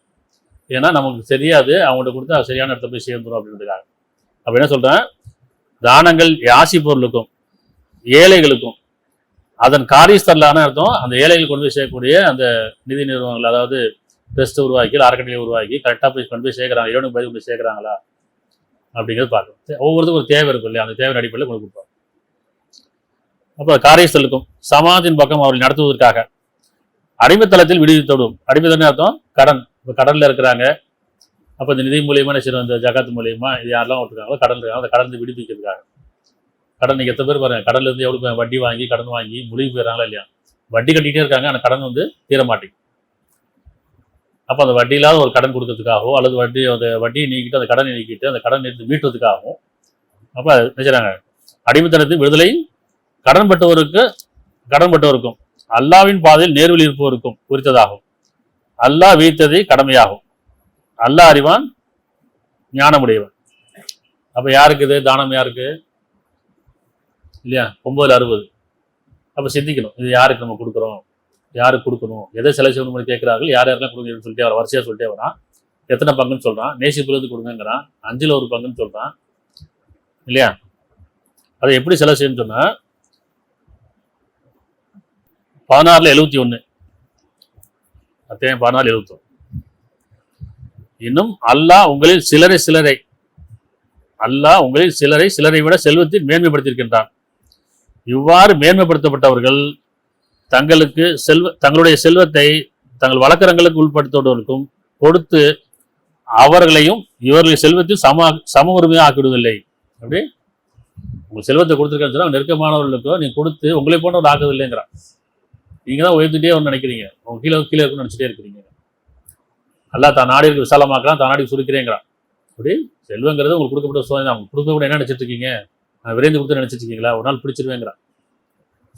Speaker 1: ஏன்னா நமக்கு தெரியாது, அவங்கள்ட்ட கொடுத்து அது சரியான இடத்த போய் சேர்ந்துடும் அப்படின்றதுக்காக. அப்போ என்ன சொல்கிறேன், தானங்கள் யாசிப்பவர்களுக்கும் ஏழைகளுக்கும் அதன் காரியஸ்தலான அர்த்தம் அந்த ஏழைகள் கொண்டு போய் செய்யக்கூடிய அந்த நிதி நிறுவனங்கள், அதாவது ட்ரஸ்ட் உருவாக்கி, அறக்கட்டளை உருவாக்கி கரெக்டாக போய் கொண்டு போய் சேர்க்குறாங்க, இறைவனுக்கு பதில் போய் சேர்க்குறாங்களா அப்படிங்கிறது பார்க்கணும். ஒவ்வொருத்துக்கும் ஒரு தேவை இருக்கும் இல்லையா, அந்த தேவை அடிப்படையில் கொண்டு கொடுப்பாங்க. அப்போ காரியஸ்தலுக்கும் சமாஜத்தின் பக்கம் அவர்கள் நடத்துவதற்காக அடிமைத்தளத்தில் விடுவித்தோடும். அடிமைத்தளம் அர்த்தம் கடன். இப்போ கடலில் இருக்கிறாங்க, அப்போ இந்த நிதி மூலியமாக நினைச்சிடும், இந்த ஜகாத்து மூலியமாக இது யாரெல்லாம் விட்டுருக்காங்களோ கடல் இருக்காங்க, அந்த கடலில் விடுவிக்கிறதுக்காக. கடன் நீங்கள் எத்தனை பேர் பாருங்கள், கடல்லேருந்து எவ்வளோ வட்டி வாங்கி கடன் வாங்கி முழுகி போயிடறாங்களா இல்லையா? வட்டி கட்டிகிட்டே இருக்காங்க, அந்த கடன் தீர மாட்டேங்குது. அப்போ அந்த வட்டி இல்லாத ஒரு கடன் கொடுக்கறதுக்காகவோ அல்லது வட்டியை நீக்கிட்டு அந்த கடனை நீக்கிட்டு அந்த கடன் எடுத்து மீட்டுறதுக்காகவும் அப்போ நினைச்சாங்க அடிமைத்தனத்தின் விடுதலை கடன்பட்டவருக்கும் அல்லாவின் பாதையில் நேர்வழி இருப்பவருக்கும் குறித்ததாகும். அல்லாஹ் வீழ்த்ததை கடமையாகும். அல்லாஹ் அறிவான், ஞானமுடையவன். அப்போ யாருக்கு இது தானம்? யாருக்கு இல்லையா? 960. அப்போ சிந்திக்கணும், இது யாருக்கு நம்ம கொடுக்குறோம், யாருக்கு கொடுக்கணும், எதை செலவு செய்யணும் கேட்குறார்கள், யார் யாரெல்லாம் கொடுக்கணும்னு சொல்லிட்டே வர வரிசையாக சொல்லிட்டே வரான். எத்தனை பங்குன்னு சொல்கிறான், நேசிப்புலேருந்து கொடுங்கிறான், 5ல் 1 பங்குன்னு சொல்கிறான் இல்லையா? அதை எப்படி செலவு செய்யணும்னு சொன்னால் 16:71 அத்தியாயம் 14:71. இன்னும் அல்லாஹ் உங்களில் சிலரை விட செல்வத்தில் மேன்மைப்படுத்தியிருக்கின்றான். இவ்வாறு மேன்மைப்படுத்தப்பட்டவர்கள் தங்களுடைய செல்வத்தை தங்கள் வழக்கரங்களுக்கு உட்படுத்துவதற்கும் கொடுத்து அவர்களையும் இவர்கள் செல்வத்தில் சம உரிமையாக ஆக்கிவிடுவதில்லை. அப்படி உங்கள் செல்வத்தை கொடுத்துருக்கான்னு நெருக்கமானவர்களுக்கோ நீங்க கொடுத்து உங்களை போன்றவர் ஆக்குறது இல்லைங்கிறான். நீங்க தான் உயர்ந்துட்டே நினைக்கிறீங்க, உங்க கீழே இருக்குன்னு நினைச்சிட்டே இருக்கிறீங்க. அல்லாஹ் தான் நாடிற்கு விசாலமாக்கலாம், தான் நாடிக்கு சுருக்கிறேங்கிறான். அப்படி செல்வங்கிறது உங்களுக்கு கொடுக்கப்பட்ட சோதனை தான். கொடுக்க கூட என்ன நினைச்சிட்டு இருக்கீங்க, நான் விரைந்து கொடுத்து நினைச்சிட்டு இருக்கீங்களா, ஒரு நாள் பிடிச்சிருவேங்கிறான்.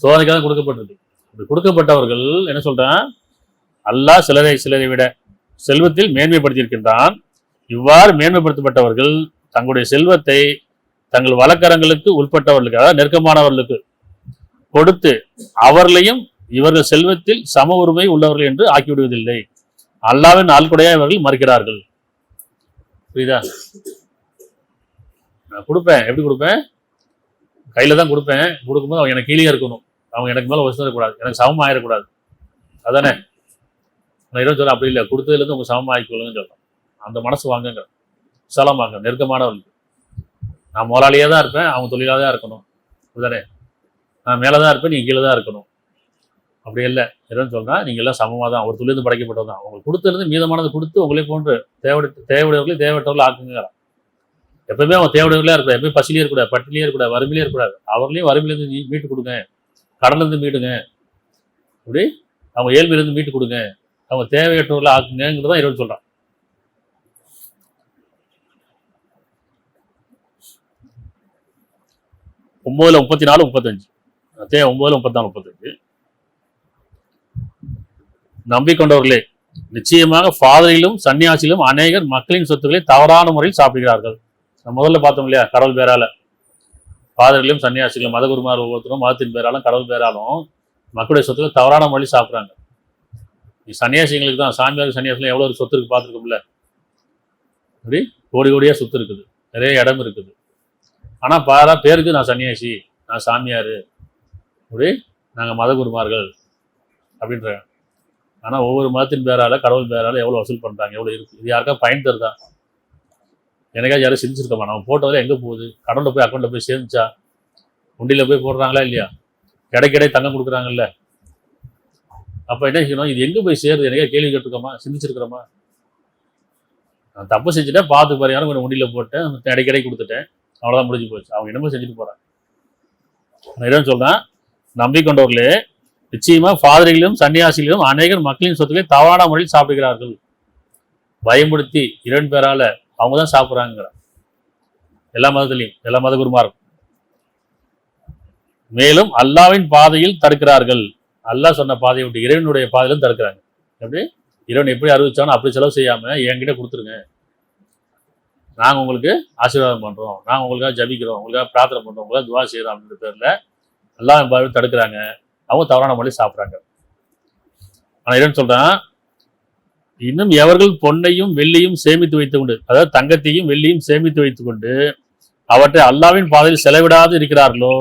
Speaker 1: சோதனைக்காக தான் கொடுக்கப்பட்டிருக்கு. அப்படி கொடுக்கப்பட்டவர்கள் என்ன சொல்றான், அல்லாஹ் சிலரை விட செல்வத்தில் மேன்மைப்படுத்தியிருக்கின்றான். இவ்வாறு மேன்மைப்படுத்தப்பட்டவர்கள் தங்களுடைய செல்வத்தை தங்கள் வழக்கரங்களுக்கு உட்பட்டவர்களுக்கு, அதாவது நெருக்கமானவர்களுக்கு கொடுத்து அவர்களையும் இவர்கள் செல்வத்தில் சம உரிமை உள்ளவர்கள் என்று ஆக்கிவிடுவதில்லை. அல்லாவின் ஆள்கொடையா இவர்கள் மறுக்கிறார்கள். புரியுதா? நான் கொடுப்பேன், எப்படி கொடுப்பேன், கையில தான் கொடுப்பேன். கொடுக்கும்போது அவங்க எனக்கு கீழே இருக்கணும், அவங்க எனக்கு மேலே வசதி இருக்கக்கூடாது, எனக்கு சமமாக ஆயிடக்கூடாது. அதானே நான் இரவு சொல்ல, அப்படி இல்லை, கொடுத்ததுலேருந்து உங்க சமமாக ஆக்கிக்கொள்ளுங்கன்னு சொல்றேன். அந்த மனசு வாங்குங்க, விசாலமாங்க, நெருக்கமானவர்களுக்கு. நான் முதலாளியாக தான் இருப்பேன், அவங்க தொழிலாக தான் இருக்கணும். அதுதானே, நான் மேலே தான் இருப்பேன், நீங்கள் கீழே தான் இருக்கணும். அப்படி இல்லை, எதுன்னு சொல்றேன், நீங்கள் எல்லாம் சமமாக தான், ஒரு தொழிலிருந்து படைக்கப்பட்டது தான். உங்களுக்கு கொடுத்தது மீதமானது கொடுத்து உங்களே போன்று தேவையுடையவர்களே தேவையற்றவர்களே ஆக்குங்க. எப்பவுமே அவங்க தேவையுடையவர்களே இருக்கக்கூடாது, எப்பவுமே பசிலேயே இருக்கக்கூடாது, பட்டிலேயே இருக்கக்கூடாது, வறுமையிலே இருக்கக்கூடாது. அவர்களையும் வறுமையிலேருந்து மீட்டு கொடுங்க, கடன்லேருந்து மீடுங்க. அப்படி அவங்க ஏழ்மையிலேருந்து மீட்டு கொடுங்க, அவங்க தேவையற்றவர்களே ஆக்குங்கிறதான் இறைவன் சொல்றான். ஒன்பதுல 34, 35 9, 34, 35. நம்பிக்கொண்டவர்களே, நிச்சயமாக ஃபாதரிலும் சன்னியாசிலும் அநேகர் மக்களின் சொத்துக்களை தவறான முறையில் சாப்பிடுகிறார்கள். நம்ம முதல்ல பார்த்தோம் இல்லையா, கடவுள் பேரால ஃபாதரிலும் சன்னியாசிகளும் மதகுருமார் ஒவ்வொருத்தரும் மதத்தின் பேராலும் கடவுள் பேராலும் மக்களுடைய சொத்துக்களை தவறான முறையில் சாப்பிட்றாங்க. சன்னியாசிகளுக்கு தான், சாமியார் சன்னியாசிகள் எவ்வளோ சொத்து இருக்கு பார்த்துருக்கோம்ல. அப்படி கோடி கோடியாக சொத்து இருக்குது, நிறைய இடம் இருக்குது. ஆனால் பாரா பேருக்கு நான் சன்னியாசி, நான் சாமியார், அப்படி நாங்கள் மதகுருமார்கள் அப்படின்றாங்க. ஆனால் ஒவ்வொரு மதத்தின் பேரால கடவுள் பேரால எவ்வளோ வசூல் பண்ணுறாங்க, எவ்வளோ இருக்குது. இது யாருக்கா பயன் தருதா? எனக்காச்சும் யாரும் சிந்திச்சிருக்கோமா? நம்ம போட்டதில் எங்கே போகுது? கடவுளில் போய் அக்கௌண்ட்டில் போய் சேர்ந்துச்சா? உண்டியில் போய் போடுறாங்களா இல்லையா? கிடை தங்கம் கொடுக்குறாங்கல்ல. அப்போ என்ன செய்யணும், இது எங்கே போய் சேருது? எனக்கே கேள்வி கேட்டுருக்கோமா, சிந்திச்சிருக்கிறோமா? நான் தப்பு செஞ்சுட்டேன், பார்த்து பாரு, யாரும் கொஞ்சம் உண்டியில் போட்டேன், கிடை கொடுத்துட்டேன், அவ்வளோதான் முடிஞ்சு போச்சு. அவங்க என்னமோ செஞ்சுட்டு போகிறாங்க. நான் இறைவன் சொல்றேன், நம்பிக்கொண்டவர்களே, நிச்சயமா பாதிரிகளிலும் சன்னியாசிகளிலும் அநேகர் மக்களின் சொத்துக்களை தவறான முறையில் சாப்பிடுகிறார்கள். பயமுடுத்தி இறைவன் பேரால அவங்க தான் சாப்பிட்றாங்க. எல்லா மதத்திலையும், எல்லா மத குருமாரும். மேலும் அல்லாவின் பாதையில் தடுக்கிறார்கள். அல்லாஹ் சொன்ன பாதையை விட்டு இறைவனுடைய பாதையிலும் தடுக்கிறாங்க. எப்படி இறைவன் எப்படி அறிவிச்சானோ அப்படி செலவு செய்யாம என்கிட்ட கொடுத்துருங்க, நாங்கள் உங்களுக்கு ஆசீர்வாதம் பண்ணுறோம், நாங்கள் உங்களுக்காக ஜபிக்கிறோம், உங்களுக்காக பிரார்த்தனை பண்ணுறோம், உங்களுக்காக துவா செய்கிறோம் அப்படின்ற பேரில் அல்லாஹ் பாதையில் தடுக்கிறாங்க. அவங்க தவறான மொழி சாப்பிட்றாங்க. ஆனால் இறைவன் சொல்றான், இன்னும் எவர்கள் பொன்னையும் வெள்ளியும் சேமித்து வைத்துக் கொண்டு, அதாவது தங்கத்தையும் வெள்ளியும் சேமித்து வைத்துக் கொண்டு அவற்றை அல்லாவின் பாதையில் செலவிடாது இருக்கிறார்களோ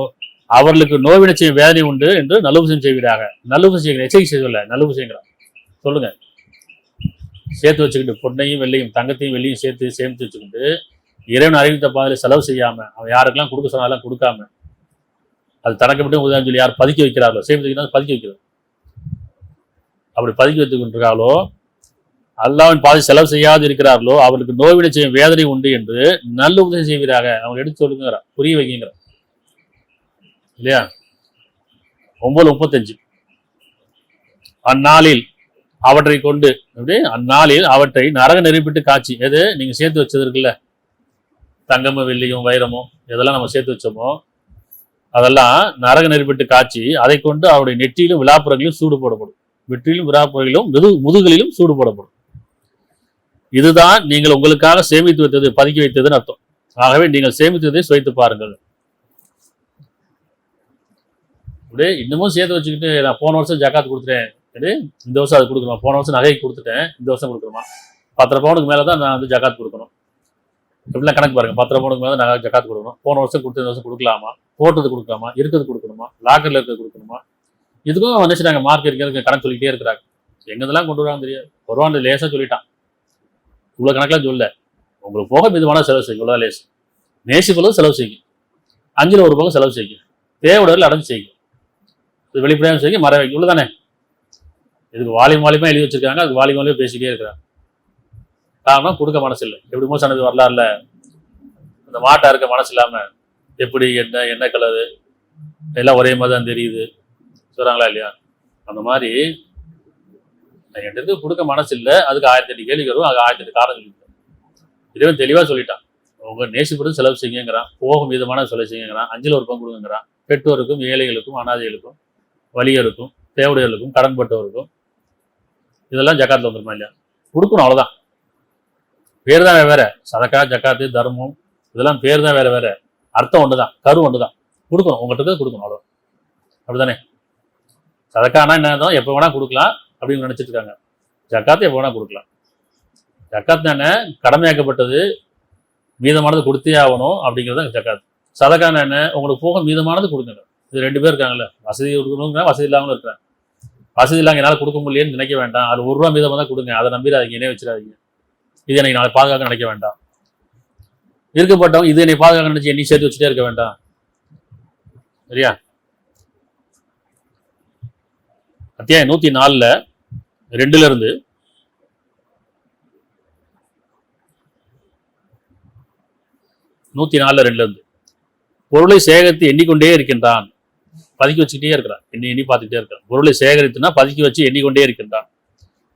Speaker 1: அவர்களுக்கு நோவினை செய்யும் வேதனை உண்டு என்று நல்லுபசம் செய்வீராக. நல்லுபசம் செய்கிற எச்சரிக்கை செய்யல, நல்லுபசங்கிறான். சொல்லுங்க, சேர்த்து வச்சுக்கிட்டு பொன்னையும் வெள்ளையும் தங்கத்தையும் வெள்ளியும் சேமித்து வச்சுக்கிட்டு இறைவன் அறிவித்த பாதையில் செலவு செய்யாம, அவன் யாருக்கெல்லாம் கொடுக்க சொன்னாலும் கொடுக்காம, அது தனக்கு மட்டும் உதவி சொல்லி யார் பதுக்கி வைக்கிறார்களோ, சேமித்து வைக்கிறாங்க பதுக்கி வைக்கிறது, அப்படி பதுக்கி வைத்துக் கொண்டிருக்காங்களோ, அல்லாவின் பாதை செலவு செய்யாது இருக்கிறார்களோ அவர்களுக்கு நோவினை செய்யும் வேதனை உண்டு என்று நல்ல உதவி செய்வீராக. அவங்க எடுத்து சொல்லுங்கிறா, புரிய வைக்கிற இல்லையா. 9:35 அந்நாளில் அவற்றை கொண்டு, அந்நாளில் அவற்றை நரக நெருப்பிட்டு காட்சி. எது நீங்க சேர்த்து வச்சது இருக்குல்ல, தங்கமும் வெள்ளியும் வைரமும் எதெல்லாம் நம்ம சேர்த்து வச்சோமோ அதெல்லாம் நரக நெருப்பிட்டு காட்சி. அதை கொண்டு அவருடைய நெற்றியிலும் விழாப்புறங்களிலும் சூடு போடப்படும், வெற்றியிலும் விழாப்புறங்களிலும் முதுகலிலும் சூடு போடப்படும். இதுதான் நீங்கள் உங்களுக்காக சேமித்து வைத்தது, பதுக்கி வைத்ததுன்னு அர்த்தம். ஆகவே நீங்கள் சேமித்ததை சுவைத்து பாருங்கள். அப்படியே இன்னமும் சேர்த்து வச்சுக்கிட்டு நான் போன வருஷம் ஜக்காத்து கொடுத்துட்டேன், இந்த வருஷம் அது கொடுக்கணுமா, போன வருஷம் நகைக்கு கொடுத்துட்டேன், இந்த வருஷம் கொடுக்கணுமா, 10 பவுனுக்கு மேலே தான் நான் வந்து ஜக்காத்து கொடுக்கணும், எப்படிலாம் கணக்கு பாருங்க. 10 பவுனுக்கு மேலே நான் ஜக்காத்து கொடுக்கணும், போன வருஷம் கொடுத்து இந்த வருஷம் கொடுக்கலாமா, போட்டது கொடுக்கலாமா, இருக்கிறது கொடுக்கணுமா, லாக்கரில் இருக்கிறது கொடுக்கணுமா, இதுக்கும் நினைச்சிட்டாங்க. மார்க் இருக்கிறதுக்கு கணக்கு சொல்லிக்கிட்டே இருக்கிறாங்க. எங்கதெல்லாம் கொண்டு வராங்க தெரியாது. வருவான் லேசாக சொல்லிட்டான், இவ்வளோ கணக்கெல்லாம் சொல்ல, உங்களுக்கு போக மிதமான செலவு செய்யும், இவ்வளோ லேசு. நேசிப்பளவு செலவு செய்யும், 5ல் 1 பக்கம் செலவு செய்யும், தேவையில் அடைஞ்சு செய்யும், இது வெளிப்படையாக செய்யும், மறை வைக்கும், இவ்வளோ தானே. இதுக்கு வாலியமாக எழுதி வச்சிருக்காங்க, அதுக்கு வாலியமாலே பேசிக்கிட்டே இருக்கிறாங்க. காரணம் கொடுக்க மனசு இல்லை. எப்படி மோசனது வரலாறுல அந்த மாட்டா இருக்க மனசு இல்லாமல் எப்படி என்ன கலரு எல்லாம் ஒரே மாதிரி தான் தெரியுது சொல்கிறாங்களா இல்லையா. அந்த மாதிரி என்கிட்ட கொடுக்க மனசு இல்லை, அதுக்கு 1008 கேள்வி வரும், அது 1008 காரணம் சொல்லிட்டான். இதுவே தெளிவாக சொல்லிட்டான். உங்க நேசிப்பது செலவு செய்யுங்கிறான், போகும் விதமான செலவு செய்யுங்கிறான், 5ல் 1 பங்கு கொடுங்கிறான். பெற்றோருக்கும் ஏழைகளுக்கும் அனாதைகளுக்கும் வலியருக்கும் தேவடையர்களுக்கும் கடன்பட்டவருக்கும் இதெல்லாம் ஜக்காத்துல வந்துருமா இல்லையா. கொடுக்கணும், அவ்வளவுதான். பேர் தான் வேற, சதக்கா ஜக்காத்து தர்மம் இதெல்லாம் பேர் தான் வேற வேற, அர்த்தம் ஒண்ணுதான், கரு ஒண்ணுதான். கொடுக்கணும், உங்கள்கிட்ட கொடுக்கணும், அவ்வளோ. அப்படித்தானே. சதக்கானா என்ன, எப்போ வேணா கொடுக்கலாம் அப்படின்னு நினைச்சிட்டு இருக்காங்க. ஜக்காத்து எப்போ வேணா கொடுக்கலாம். ஜக்காத்து தானே கடமையாக்கப்பட்டது, மீதமானது கொடுத்தே ஆகணும் அப்படிங்கிறது ஜக்காத்து. சதக்கான என்ன, உங்களுக்கு போக மீதமானது கொடுங்க. இது 2 பேர் இருக்காங்கல்ல, வசதி கொடுக்கணுங்க, வசதி இல்லாமலும் இருக்கிறாங்க. வசதி இல்லாமல் என்னால் கொடுக்க முடியலன்னு நினைக்க வேண்டாம். அது 1 ரூபா மீதமாக தான் கொடுங்க, அதை நம்பிடாதீங்க, இணைய வச்சிடாதீங்க. இது எனக்கு நாளை பாதுகாக்க நினைக்க வேண்டாம். இருக்கப்பட்டவங்க இது என்னை பாதுகாக்க நினைச்சு என்னை சேர்த்து வச்சுட்டே இருக்க வேண்டாம், சரியா. அத்தியாயம் 104 2 104 பொருளை சேகரித்து எண்ணிக்கொண்டே இருக்கின்றான், பதுக்கி வச்சுக்கிட்டே இருக்கிறான், எண்ணி பார்த்துக்கிட்டே இருக்கிறான். பொருளை சேகரித்துனா பதுக்கி வச்சு எண்ணிக்கொண்டே இருக்கின்றான்.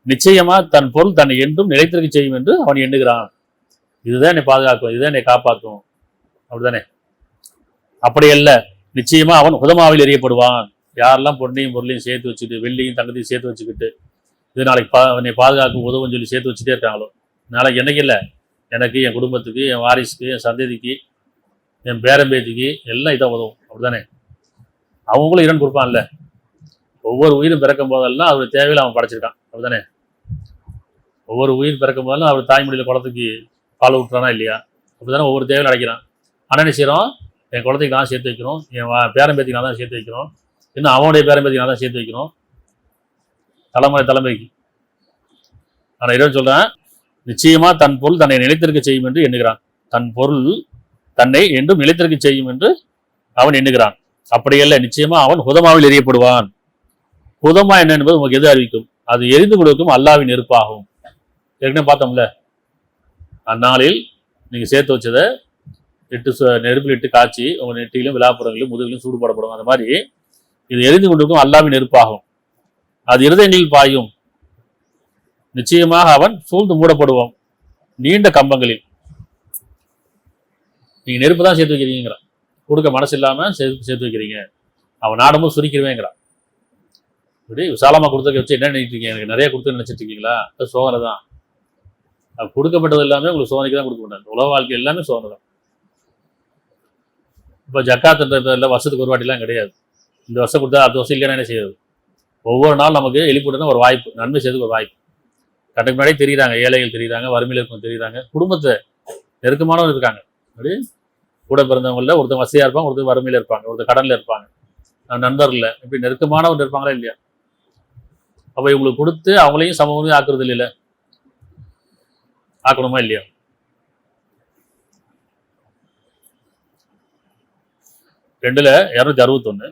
Speaker 1: நிச்சயமா தன் பொருள் தன்னை என்றும் நிலைத்திருக்க செய்யும் என்று அவன் எண்ணுகிறான். இதுதான் என்னை பாதுகாக்கும், இதுதான் என்னை காப்பாற்றும், அப்படிதானே. அப்படி அல்ல, நிச்சயமா அவன் உதமாவில் எறியப்படுவான். யாரெல்லாம் பொன்னையும் பொருளையும் சேர்த்து வச்சுட்டு வெள்ளியும் தங்கத்தையும் சேர்த்து வச்சுக்கிட்டு இது நாளைக்கு என்னை பாதுகாக்கும் உதவும் சொல்லி சேர்த்து வச்சுட்டே இருக்காங்களோ, நாளைக்கு என்னைக்கு இல்லை, எனக்கு என் குடும்பத்துக்கு என் வாரிசுக்கு என் சந்ததிக்கு என் பேரம்பேத்திக்கு எல்லாம் இதான் உதவும், அப்படிதானே. அவங்களும் இறைவன் கொடுப்பான்ல. ஒவ்வொரு உயிரும் பிறக்கும் போதெல்லாம் அவருடைய தேவையில் அவன் படைச்சிருக்கான், அப்படிதானே. ஒவ்வொரு உயிர் பிறக்கும் போதெல்லாம் அவர் தாய்மொழியில் குளத்துக்கு பால் விட்டுறானா இல்லையா, அப்படித்தானே ஒவ்வொரு தேவையில் அடைக்கிறான். ஆனால் என்ன செய்யறோம், என் குளத்துக்கு நான் சேர்த்து வைக்கிறோம், என் பேரம்பேத்திக்கு நான் தான் சேர்த்து வைக்கிறோம், இன்னும் அவனுடைய பேரம்பேத்திக்கு நான் தான் சேர்த்து வைக்கிறோம், தலைமுறைக்கு. ஆனால் இறைவன் சொல்றேன், நிச்சயமா தன் பொருள் தன்னை நிலைத்திருக்க செய்யும் என்று எண்ணுகிறான். தன் பொருள் தன்னை என்றும் நிலைத்திருக்க செய்யும் என்று அவன் எண்ணுகிறான். அப்படியல்ல, நிச்சயமா அவன் ஹுதமாவில் எறியப்படுவான். ஹுதமா என்ன என்பது உங்களுக்கு எது அறிவிக்கும், அது எரிந்து கொடுக்கும் அல்லாவின் நெருப்பாகும். ஏற்கனவே பார்த்தோம்ல, அந்நாளில் நீங்க சேர்த்து வச்சதை நெருப்பில் இட்டு காய்ச்சி உங்க நெற்றியிலும் விழாப்புறங்களிலும் முதுகிலும் சூடு போடப்படும். அந்த மாதிரி இது எரிந்து கொண்டிருக்கும் அல்லாவின் நெருப்பாகும். அது இருதயங்களில் பாயும். நிச்சயமாக அவன் சூழ்ந்து மூடப்படுவான் நீண்ட கம்பங்களில். நீங்க நெருப்பு தான் சேர்த்து வைக்கிறீங்கிறான். கொடுக்க மனசு இல்லாம சேர்த்து வைக்கிறீங்க. அவன் நாடமும் சுருக்கிடுவேங்கிறான். இப்படி விசாலமா கொடுத்த வச்சு என்ன நினைச்சிட்டு இருக்கீங்க? எனக்கு நிறைய கொடுத்து நினைச்சிட்டு இருக்கீங்களா? அது சோதனை தான். அது கொடுக்கப்பட்டது எல்லாமே உங்களுக்கு சோதனைக்கு தான் கொடுக்கப்பட்டது. உலக வாழ்க்கை எல்லாமே சோதனை தான். இப்போ ஜக்காத்துன்றதுல வருஷத்துக்கு ஒரு வாட்டிலாம் கிடையாது. இந்த வருஷம் கொடுத்தா அடுத்த வருஷம் இல்லைன்னா என்ன செய்யாது? ஒவ்வொரு நாள் நமக்கு எழுப்பிடுனா ஒரு வாய்ப்பு, நன்மை செய்யறதுக்கு ஒரு வாய்ப்பு. கட்டுக்கு முன்னாடியே தெரியுறாங்க, ஏழைகள் தெரியுறாங்க, வறுமையில் இருக்கும் தெரியுறாங்க, குடும்பத்தை நெருக்கமானவங்க இருக்காங்க. அப்படி கூட பிறந்தவங்கள ஒருத்தர் வசதியாக இருப்பாங்க, ஒருத்தர் வறுமையில் இருப்பாங்க, ஒருத்தர் கடனில் இருப்பாங்க, நண்பர்கள் இப்படி நெருக்கமானவங்க இருப்பாங்களா இல்லையா? அப்போ இவங்களுக்கு கொடுத்து அவங்களையும் சமூகமே ஆக்குறது இல்லைல்ல, ஆக்கணுமா இல்லையா? ரெண்டுல 261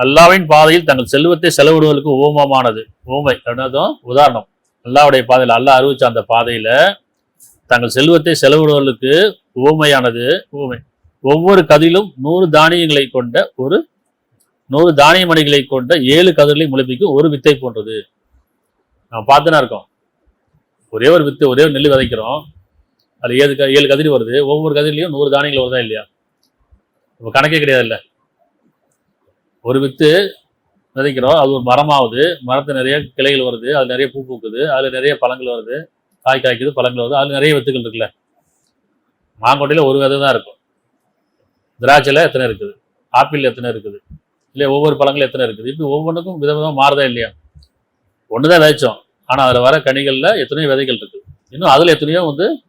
Speaker 1: அல்லாவின் பாதையில் தங்கள் செல்வத்தை செலவிடுவதற்கு உவமமானது. ஊமை என்னதும் உதாரணம். அல்லாவுடைய பாதையில் அல்லாஹ் அறிவிச்ச அந்த பாதையில தங்கள் செல்வத்தை செலவிடுவதற்கு ஊமையானது. ஊமை ஒவ்வொரு கதிலும் 100 தானியங்களை கொண்ட 100 தானிய மணிகளை கொண்ட 7 கதிர்களை முளைப்பிக்கும் ஒரு வித்தை போன்றது. நம்ம பார்த்துனா இருக்கோம். ஒரே ஒரு வித்து, ஒரே ஒரு நெல் விதைக்கிறோம், அது 7 கதிரி வருது. ஒவ்வொரு கதிரிலையும் 100 தானியங்கள் வருதா இல்லையா? இப்போ கணக்கே கிடையாது. இல்லை, ஒரு வித்து விதைக்கிறோம், அது ஒரு மரமாகுது, மரத்து நிறைய கிளைகள் வருது, அது நிறைய பூ பூக்குது, அதுல நிறைய பழங்கள் வருது, காய் காய்க்குது, பழங்கள் வருது, அதுல நிறைய வித்துக்கள் இருக்குல்ல. மாங்கொட்டையில ஒரு விதை தான் இருக்கும், திராட்சையில எத்தனை இருக்குது, ஆப்பிள் எத்தனை இருக்குது, இல்லை ஒவ்வொரு பழங்கள் எத்தனை இருக்குது, இப்படி ஒவ்வொன்றுக்கும் விதவிதமாக மாறுதா இல்லையா? ஒண்ணுதான் விதைச்சோம், ஆனா அதுல வர கனிகள்ல எத்தனையோ விதைகள் இருக்கு, இன்னும் அதுல எத்தனையோ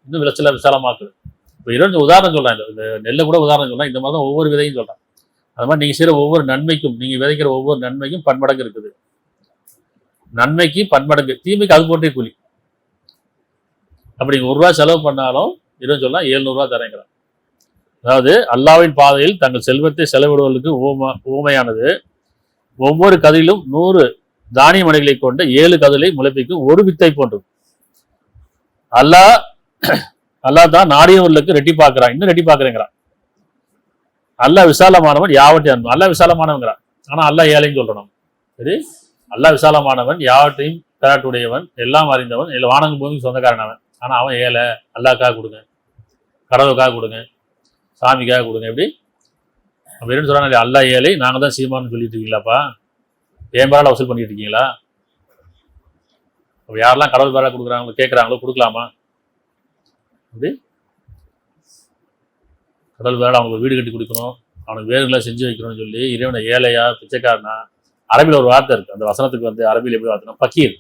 Speaker 1: இன்னும் விளைச்சல விசாலமாக்குது. இப்போ 2 உதாரணம் சொல்றேன், இந்த நெல்லை கூட உதாரணம் சொல்றேன், இந்த மாதிரி தான் ஒவ்வொரு விதையும் சொல்றேன். அது மாதிரி நீங்க செய்யற ஒவ்வொரு நன்மைக்கும், நீங்க விதைக்கிற ஒவ்வொரு நன்மைக்கும் பன்மடங்கு இருக்குது. நன்மைக்கு பன்மடங்கு, தீமைக்கு அது போட்டே கூலி. அப்படி 1 ரூபா செலவு பண்ணாலும் இவன் சொல்லலாம் 700 ரூபா தரேங்கிறான். அதாவது அல்லாவின் பாதையில் தங்கள் செல்வத்தை செலவிடுவதற்கு ஊமையானது. ஒவ்வொரு கதிலும் 100 தானிய மணிகளை கொண்ட 7 கதிலை முளைப்பிக்கும் ஒரு வித்தை போன்றது. அல்லாஹ் தான் நாடியவர்களுக்கு ரெட்டி பார்க்கிறான், இன்னும் ரெட்டி பார்க்கிறேங்கிறான். அல்லாஹ் விசாலமானவன் யாவற்றையும், அல்லாஹ் விசாலமானவங்கிறான், ஆனா அல்லாஹ் ஏழைன்னு சொல்றோம். சரி, அல்லாஹ் விசாலமானவன், யாவற்றையும் கராட்டுடையவன், எல்லாம் அறிந்தவன், வானங்க பூமிக்கு சொந்தக்காரனவன், ஆனா அவன் ஏழை. அல்லாஹ்க்காக கொடுங்க, கடவுளுக்காக கொடுங்க, சாமிக்காக கொடுங்க. எப்படி அப்படின்னு சொல்றாங்க. அல்லாஹ் ஏழை, நாங்க தான் சீமான்னு சொல்லிட்டு இருக்கீங்களாப்பா? என் பேரால வசூல் பண்ணிட்டு இருக்கீங்களா? அப்ப யாரெல்லாம் கடவுள் பேரா கொடுக்குறாங்களோ கேட்கறாங்களோ கொடுக்கலாமா? அப்படி கடவுள் வேலை அவனுக்கு வீடு கட்டி கொடுக்கணும், அவனுக்கு வேறுகளை செஞ்சு வைக்கணும்னு சொல்லி இறைவனை ஏழையா பிச்சைக்காரனா. அரபியில் ஒரு வார்த்தை இருக்கு, அந்த வசனத்துக்கு அரபியில் எப்படி வார்த்தைனா பக்கீர்.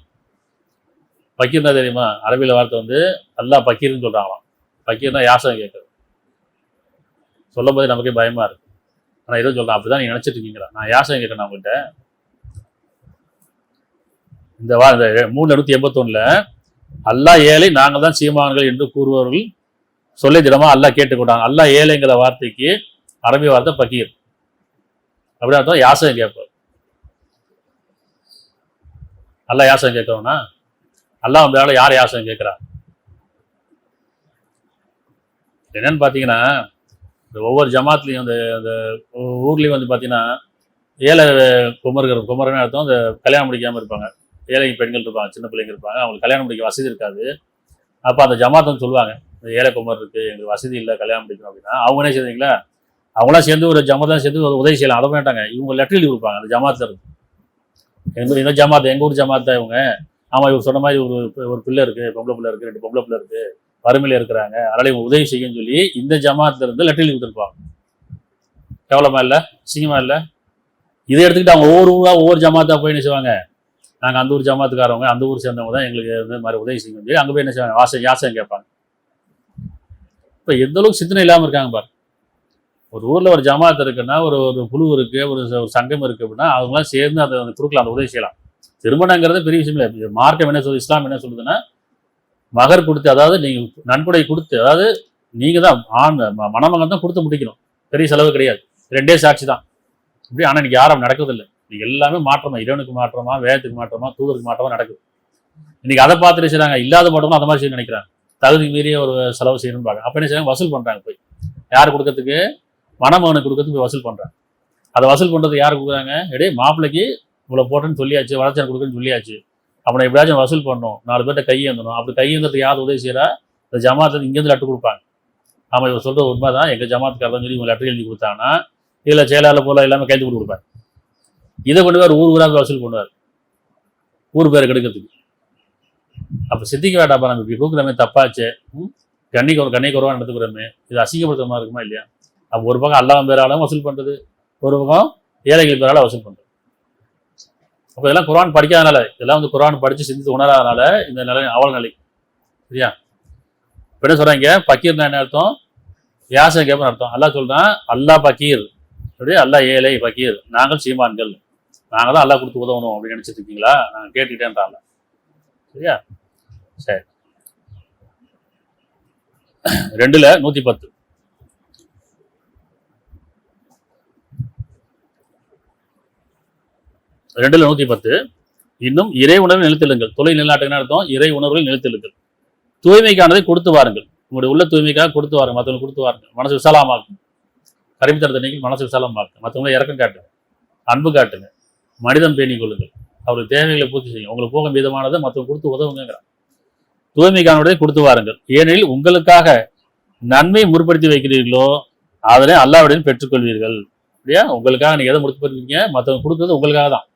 Speaker 1: பக்கீர்னா தெரியுமா? அரபியில் வார்த்தை அல்லாஹ் பக்கீர்னு சொல்றாங்களாம். பக்கீர்னா யாசகம் கேட்கறது. சொல்லும் போது நமக்கே பயமா இருக்கு. ஆனா இறைவன் சொல்றான், அப்படிதான் நீங்க நினைச்சிட்டு இருக்கீங்களா? நான் யாசகம் கேட்கறேன் அவங்ககிட்ட. இந்த 381 அல்லாஹ் ஏழை, நாங்கள் தான் சீமான்கள் என்று கூறுபவர்கள் சொல்லை தினமா அல்லாஹ் கேட்டுக்கொண்டாங்க. அல்லாஹ் ஏழைங்கிற வார்த்தைக்கு அரபி வார்த்தை பக்கீர். அப்படி அர்த்தம் யாசகம் கேட்பார். அல்லாஹ் யாசகம் கேட்கறோம்னா அல்லாஹ் நம்மளால யார் யாசகம் கேட்கிறா? என்னன்னு பாத்தீங்கன்னா, இந்த ஒவ்வொரு ஜமாத்லையும் அந்த ஊர்லயும் பாத்தீங்கன்னா ஏழை குமரன்னு அர்த்தம். அந்த கல்யாணம் முடிக்காம இருப்பாங்க, ஏழை பெண்கள் இருப்பாங்க, சின்ன பிள்ளைங்க இருப்பாங்க, அவங்களுக்கு கல்யாணம் முடிக்க வசதி இருக்காது. அப்போ அந்த ஜமாத் சொல்லுவாங்க, இந்த ஏழை குமர் இருக்கு, எங்களுக்கு வசதி இல்லை கல்யாணம் முடிக்கணும் அப்படின்னா, அவங்க என்ன செய்வீங்களா, அவங்களாம் சேர்ந்து ஒரு ஜமாத்தான் சேர்ந்து ஒரு உதவி செய்யலாம். அதை பண்ணிட்டாங்க, இவங்க லெட்டர் எழுதி கொடுப்பாங்க அந்த ஜமாத்தில் இருக்கு. இந்த ஜமாத் எங்க ஊர் ஜமாத் தான் இவங்க. ஆமா, இவர் சொன்ன மாதிரி ஒரு பிள்ளை இருக்கு, பொம்பளை பிள்ளை இருக்கு, 2 பொம்பளை பிள்ளை இருக்கு, வறுமையில இருக்கிறாங்க, அதனால இவங்க உதவி செய்யுன்னு சொல்லி இந்த ஜமாத்துல இருந்து லெட்டர் எழுதி கொடுத்துருப்பாங்க. கேவலமா இல்லை, சிங்கமா இல்லை? இதை எடுத்துக்கிட்டு அவங்க ஒவ்வொரு ஜமாத்தா போய் என்ன செய்வாங்க, நாங்கள் அந்த ஊர் ஜமாத்துக்காரவங்க, அந்த ஊர் சேர்ந்தவங்க தான் எங்களுக்கு இந்த மாதிரி உதவி செய்யணும் சொல்லி அங்கே போய் என்ன செய்வாங்க, யாசகம் கேட்பாங்க. இப்போ எந்த அளவுக்கு சிந்தனை இல்லாமல் இருக்காங்க பாரு. ஒரு ஊரில் ஒரு ஜமாத் இருக்குன்னா, ஒரு குழு இருக்கு, ஒரு சங்கம் இருக்கு அப்படின்னா, அவங்களாம் சேர்ந்து அதை கொடுக்கலாம், அந்த உதவி செய்யலாம். திருமணங்கிறது பெரிய விஷயம் இல்லை. மார்க்கம் என்ன சொல்லுது, இஸ்லாம் என்ன சொல்லுதுன்னா, மகர் கொடுத்து, அதாவது நீங்க நன்கொடை கொடுத்து, அதாவது நீங்க தான் மணமகன் தான் கொடுத்து முடிக்கணும், பெரிய செலவு கிடையாது, 2 சாட்சி தான் இப்படி. ஆனால் இன்னைக்கு யாரும் நடக்குதில்லை. எல்லாமே மாற்றமா, இறைவனுக்கு மாற்றமா, வேதத்துக்கு மாற்றமா, தூதருக்கு மாற்றமா நடக்குது. இன்னைக்கு அதை பார்த்துட்டு செய்றாங்க, இல்லாத மட்டும் அந்த மாதிரி செய்ய நினைக்கிறாங்க, தகுதி மீறிய ஒரு செலவு செய்யணும்னு பார்க்க. அப்போ என்ன செய்யறாங்க, வசூல் பண்றாங்க போய். யார் கொடுக்கறதுக்கு, மணமகனுக்கு கொடுக்கறதுக்கு போய் வசூல் பண்றாங்க. அதை வசூல் பண்றது யார் கொடுக்குறாங்க, எடே மாப்பிள்ளைக்கு இவ்வளவு போட்டேன்னு சொல்லியாச்சு, வளர்ச்சி கொடுக்குன்னு சொல்லியாச்சு, அவனை எப்படியாச்சும் வசூல் பண்ணணும், 4 பேர்ட்ட கையேந்தணும். அப்படி கையேந்ததுக்கு யார் உதவி செய்யறா, இந்த ஜமாத்துல இங்கேருந்து லெட்டர் கொடுப்பாங்க. ஆமா இவர் சொல்றது உண்மைதான், எங்க ஜமாத்துக்காரதான் சொல்லி இவங்க லெட்டர் எழுதி கொடுத்தாங்கன்னா இதுல செயலாளர் போல எல்லாமே கைது கொடுத்து கொடுப்பாங்க. இதை கொண்டு போய் ஊர் ஊராக வசூல் பண்ணுவார், ஊர் பேரை கெடுக்கிறதுக்கு. அப்ப சித்திக்க வேண்டாப்பா, நம்ம இப்படி கொடுக்குறமே தப்பாச்சு, கண்ணி குறவா நடத்துக்கிறோமே, இது அசிங்கப்படுத்துற மாதிரி இருக்குமா இல்லையா? அப்போ ஒரு பக்கம் அல்லாஹ் பேராலும் வசூல் பண்றது, ஒரு பக்கம் ஏழைகள் பேரால வசூல் பண்றது. அப்போ இதெல்லாம் குர்ஆன் படிக்காதனால, இதெல்லாம் வந்து குர்ஆன் படிச்சு சிந்தித்து உணராதனால இந்த நிலை, அவல நிலை. சரியா? இப்போ என்ன சொல்றாங்க, பக்கீர்னா என்ன அர்த்தம், யாசை கேட்பன்னு அர்த்தம். அல்லாஹ் சொல்றான், அல்லாஹ் பக்கீர், அப்படியே அல்லாஹ் ஏழை பக்கீர், நாங்கள் சீமான்கள், நாங்கள் தான் அல்லாஹ் கொடுத்து உதவணும் அப்படின்னு நினைச்சிட்டு இருக்கீங்களா, நாங்கள் கேட்டுக்கிட்டேன்றாங்க. சரியா? சரி. 2:110. 2:110. இன்னும் இறை உணர்வை நிலைத்தெழுங்கள். தொலை நிலைநாட்டுன்னு அர்த்தம், இறை உணர்வில் நிலைத்தெழுங்கள். தூய்மைக்கானதை கொடுத்து வாருங்கள். உங்களுடைய உள்ள தூய்மைக்காக கொடுத்து வாருங்க, மற்றவங்களுக்கு கொடுத்து வாருங்க. மனசு விசாலமாக்கும், கருமித்தரத்தை நீக்கி மனசு விசாலமாக்கும். மற்றவங்களை இறக்கம் காட்டுங்க, அன்பு காட்டுங்க, மனிதம் பேணிக் கொள்ளுங்கள், அவருக்கு தேவைகளை பூர்த்தி செய்யுங்க. உங்களுக்கு போக மீதமானதை மற்றவங்க கொடுத்து உதவுங்கிறான். தூய்மைக்கானதை கொடுத்து வாருங்கள், ஏனெனில் உங்களுக்காக நன்மை முற்படுத்தி வைக்கிறீர்களோ அதனை அல்லாஹ்விடம் பெற்றுக்கொள்வீர்கள். இல்லையா? உங்களுக்காக நீங்க எதை முற்படுத்திருக்கீங்க, மற்றவங்க கொடுக்குறது உங்களுக்காக தான்.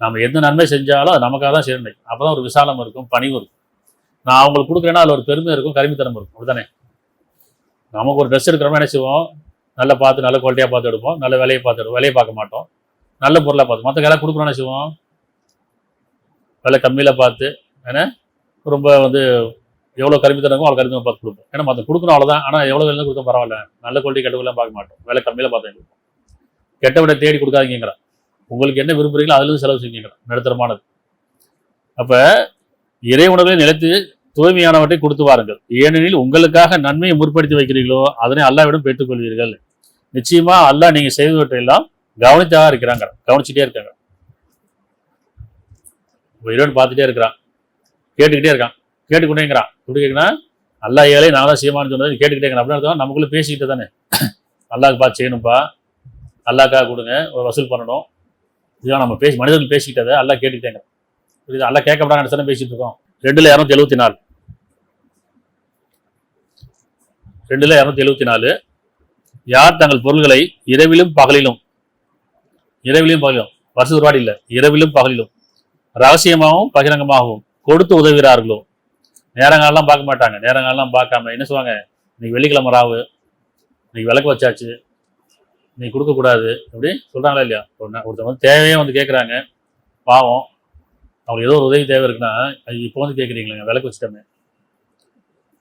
Speaker 1: நம்ம எந்த நன்மை செஞ்சாலும் அது நமக்காக தான் செய்யணும். அப்பதான் ஒரு விசாலம் இருக்கும், பணிவு இருக்கும். நான் அவங்களுக்கு கொடுக்குறேன்னா அதில் ஒரு பெருமை இருக்கும், கருமித்தனம் இருக்கும். அப்படித்தானே? நமக்கு ஒரு ட்ரெஸ் எடுக்கிறோமா என்ன செய்வோம், நல்லா பார்த்து நல்ல குவாலிட்டியாக பார்த்து எடுப்போம், நல்ல விலையை பார்த்து எடுப்போம், விலையை பார்க்க மாட்டோம், நல்ல பொருளாக பார்த்து. மற்ற வேலை கொடுக்குறோன்னு செய்வோம், விலை கம்மியில் பார்த்து, ஏன்னா ரொம்ப வந்து எவ்வளோ கருமித்தனமோ அவ்வளோ கருமித்தனம் பார்த்து கொடுப்போம். ஏன்னா மற்ற கொடுக்கணும் அவ்வளோதான், ஆனால் எவ்வளோ விலை கொடுத்தோம் பரவாயில்ல, நல்ல குவாலிட்டி கெட்டவெல்லாம் பார்க்க மாட்டோம், விலை கம்மியில் பார்த்து கொடுப்போம். கெட்ட விட தேடி கொடுக்காதீங்கிறான். உங்களுக்கு என்ன விரும்புறீங்களோ அதுலேருந்து செலவு செய்யுங்கிறான், நடுத்தரமானது. அப்போ இறை உணர்வை நிலைத்து தூய்மையானவற்றை கொடுத்து வாருங்கள், ஏனெனில் உங்களுக்காக நன்மையை முற்படுத்தி வைக்கிறீர்களோ அதனை அல்லாஹ்விடம் பெற்றுக்கொள்வீர்கள். நிச்சயமா அல்லாஹ் நீங்க செய்தவற்றையெல்லாம் கவனித்தாக இருக்கிறாங்க, கவனிச்சுட்டே இருக்காங்க. இறைவன் பார்த்துட்டே இருக்கிறான், கேட்டுக்கிட்டே இருக்கான், கேட்டுக்கொண்டேங்கிறான். எப்படி கேட்கணும், அல்லாஹ் ஏழை நான் தான் செய்யமான்னு சொன்னது கேட்டுக்கிட்டே இருக்கிறான். அப்படின்னு அர்த்தம் நமக்குள்ள பேசிக்கிட்டு தானே, அல்லாஹ்க்கு பார்த்து செய்யணும்ப்பா, அல்லாஹ்க்காக கொடுங்க, ஒரு வசூல் பண்ணணும், இதுதான் நம்ம மனிதர்கள் பேசிக்கிட்டதை அல்லாஹ் கேட்டுக்கிட்டேங்க. புரியுது? அல்லாஹ் கேட்கப்படாத இடத்துல பேசிட்டு இருக்கோம். 2:274. 2:274. யார் தங்கள் பொருள்களை இரவிலும் பகலிலும் வருஷ ஒருபாடு இல்லை, இரவிலும் பகலிலும் ரகசியமாகவும் பகிரங்கமாகவும் கொடுத்து உதவுகிறார்களோ, நேரங்காலெல்லாம் பார்க்க மாட்டாங்க, நேரங்காலெல்லாம் பார்க்காம என்ன சொல்லுவாங்க, இன்னைக்கு வெள்ளிக்கிழமை ராவு, இன்னைக்கு விளக்கு வச்சாச்சு, நீ கொடுக்கக்கூடாது அப்படி சொல்கிறாங்களா இல்லையா? ஒருத்தவங்க வந்து தேவையே வந்து கேட்குறாங்க, பாவம் அவங்களுக்கு ஏதோ ஒரு உதவி தேவை இருக்குன்னா, அது இப்போ வந்து கேட்குறீங்களேங்க, விளக்கு வச்சுட்டோமே,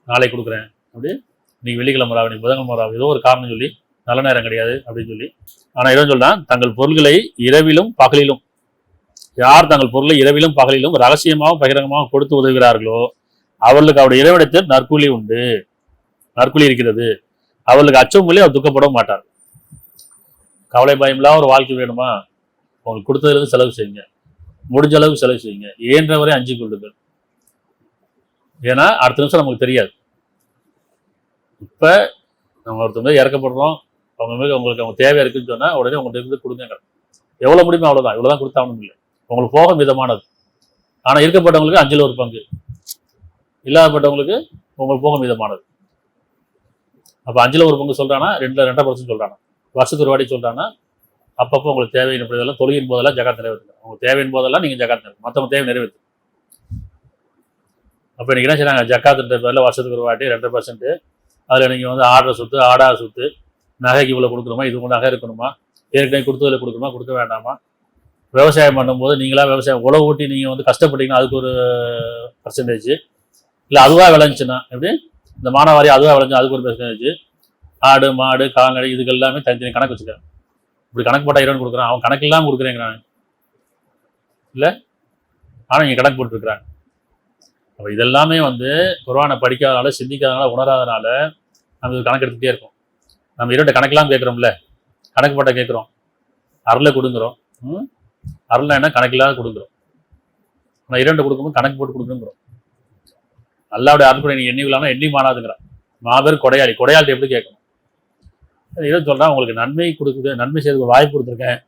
Speaker 1: நாளைக்கு கொடுக்குறேன் அப்படி, இன்னைக்கு வெள்ளிக்கிழமை ராவு, இன்னைக்கு புதன்கிழமை ராவு, ஏதோ ஒரு காரணம் சொல்லி நல்ல நேரம் கிடையாது அப்படின்னு சொல்லி. ஆனால் இவன் சொல்றான், தங்கள் பொருள்களை இரவிலும் பகலிலும், யார் தங்கள் பொருளை இரவிலும் பகலிலும் ரகசியமாகவும் பகிரங்கமாகவும் கொடுத்து உதவுகிறார்களோ அவர்களுக்கு அவருடைய இறைவிடத்தில் நற்கூலி உண்டு, நற்கூலி இருக்கிறது. அவர்களுக்கு அச்சம் இல்லை, அவர் துக்கப்பட மாட்டார். கவலை பயமில்லாம ஒரு வாழ்க்கை வேணுமா, உங்களுக்கு கொடுத்ததுலேருந்து செலவு செய்யுங்க, முடிஞ்ச அளவுக்கு செலவு செய்யுங்க, இயன்றவரை அஞ்சு கொள்ளுங்கள். ஏன்னா அடுத்த நிமிஷம் நமக்கு தெரியாது. இப்ப நம்ம ஒருத்தர் இறக்கப்படுறோம், அவங்க மீது உங்களுக்கு அவங்க தேவை இருக்குன்னு சொன்னா உடனே உங்கள்கிட்ட இருந்து கொடுங்க, எவ்வளவு முடியுமோ அவ்வளவுதான், இவ்வளவுதான் கொடுத்தாகணும் இல்லை, உங்களுக்கு போக மிதமானது. ஆனா இருக்கப்பட்டவங்களுக்கு 5ல் 1 பங்கு, இல்லாதப்பட்டவங்களுக்கு உங்களுக்கு போக மிதமானது. அப்ப 5ல் 1 பங்கு சொல்றானா, 2% சொல்றானா, வருஷத்துக்கு ஒரு வாட்டி சொல்றானா, அப்பப்போ உங்களுக்கு தேவையின் போதெல்லாம், தொழுகின் போதெல்லாம் ஜகாத் நிறைவேற்றுங்க. உங்களுக்கு தேவையின் போதெல்லாம் நீங்க ஜகாத் நிறைவேற்று, மற்றவங்க தேவை நிறைவேற்று. அப்ப இன்னைக்கு என்ன செய்யறாங்க, ஜக்காத்துன்ற பேர்ல வருஷத்துக்கு ஒரு வாட்டி 2%, அதுல நீங்க வந்து ஆடுற சொத்து, ஆடாத சொத்து, நகைக்கு இவ்வளவு கொடுக்கணுமா, இது நகை இருக்கணுமா, ஏற்கனவே கொடுத்ததுல கொடுக்கணுமா, கொடுக்க வேண்டாமா, விவசாயம் பண்ணும்போது நீங்களா விவசாயம் உழவு ஊட்டி நீங்க வந்து கஷ்டப்பட்டீங்கன்னா அதுக்கு ஒரு பர்சன்டேஜ், இல்லை அதுவா விளைஞ்சுன்னா எப்படி, இந்த மானாவாரி அதுவா விளைஞ்சு அதுக்கு ஒரு பர்சன்டேஜ், ஆடு மாடு கால்நடை இதுக்கு எல்லாமே தனித்தனி கணக்கு வச்சுக்கிறேன். இப்படி கணக்கு போட்டா இறைவன் கொடுக்குறான், அவன் கணக்கு இல்லாமல் கொடுக்குறேங்கிறான் இல்லை, ஆனால் இங்கே கணக்கு போட்டுருக்குறாங்க. அப்போ இதெல்லாமே வந்து குர்ஆனை படிக்காதனால, சிந்திக்காதனால, உணராதனால நம்ம இது கணக்கு எடுத்துகிட்டே இருக்கோம். நம்ம இறைவன் கணக்கெல்லாம் கேட்குறோம்ல, கணக்கு போட்ட கேட்குறோம், அருளை கொடுங்குறோம், அருளை என்ன கணக்கில்லாத கொடுக்குறோம். ஆனால் இரண்டு கொடுக்கும்போது கணக்கு போட்டு கொடுக்கணுங்கிறோம். அல்லாவுடைய அருள்கொடை நீ எண்ணி விழானா எண்ணி மாறாதுங்கிறான். மாபெரும் கொடையாளி. கொடையாளிட்ட எப்படி கேட்கணும்? இதை சொல்கிறான், உங்களுக்கு நன்மை கொடுக்குது, நன்மை செய்து வாய்ப்பு கொடுத்துருக்கேன்,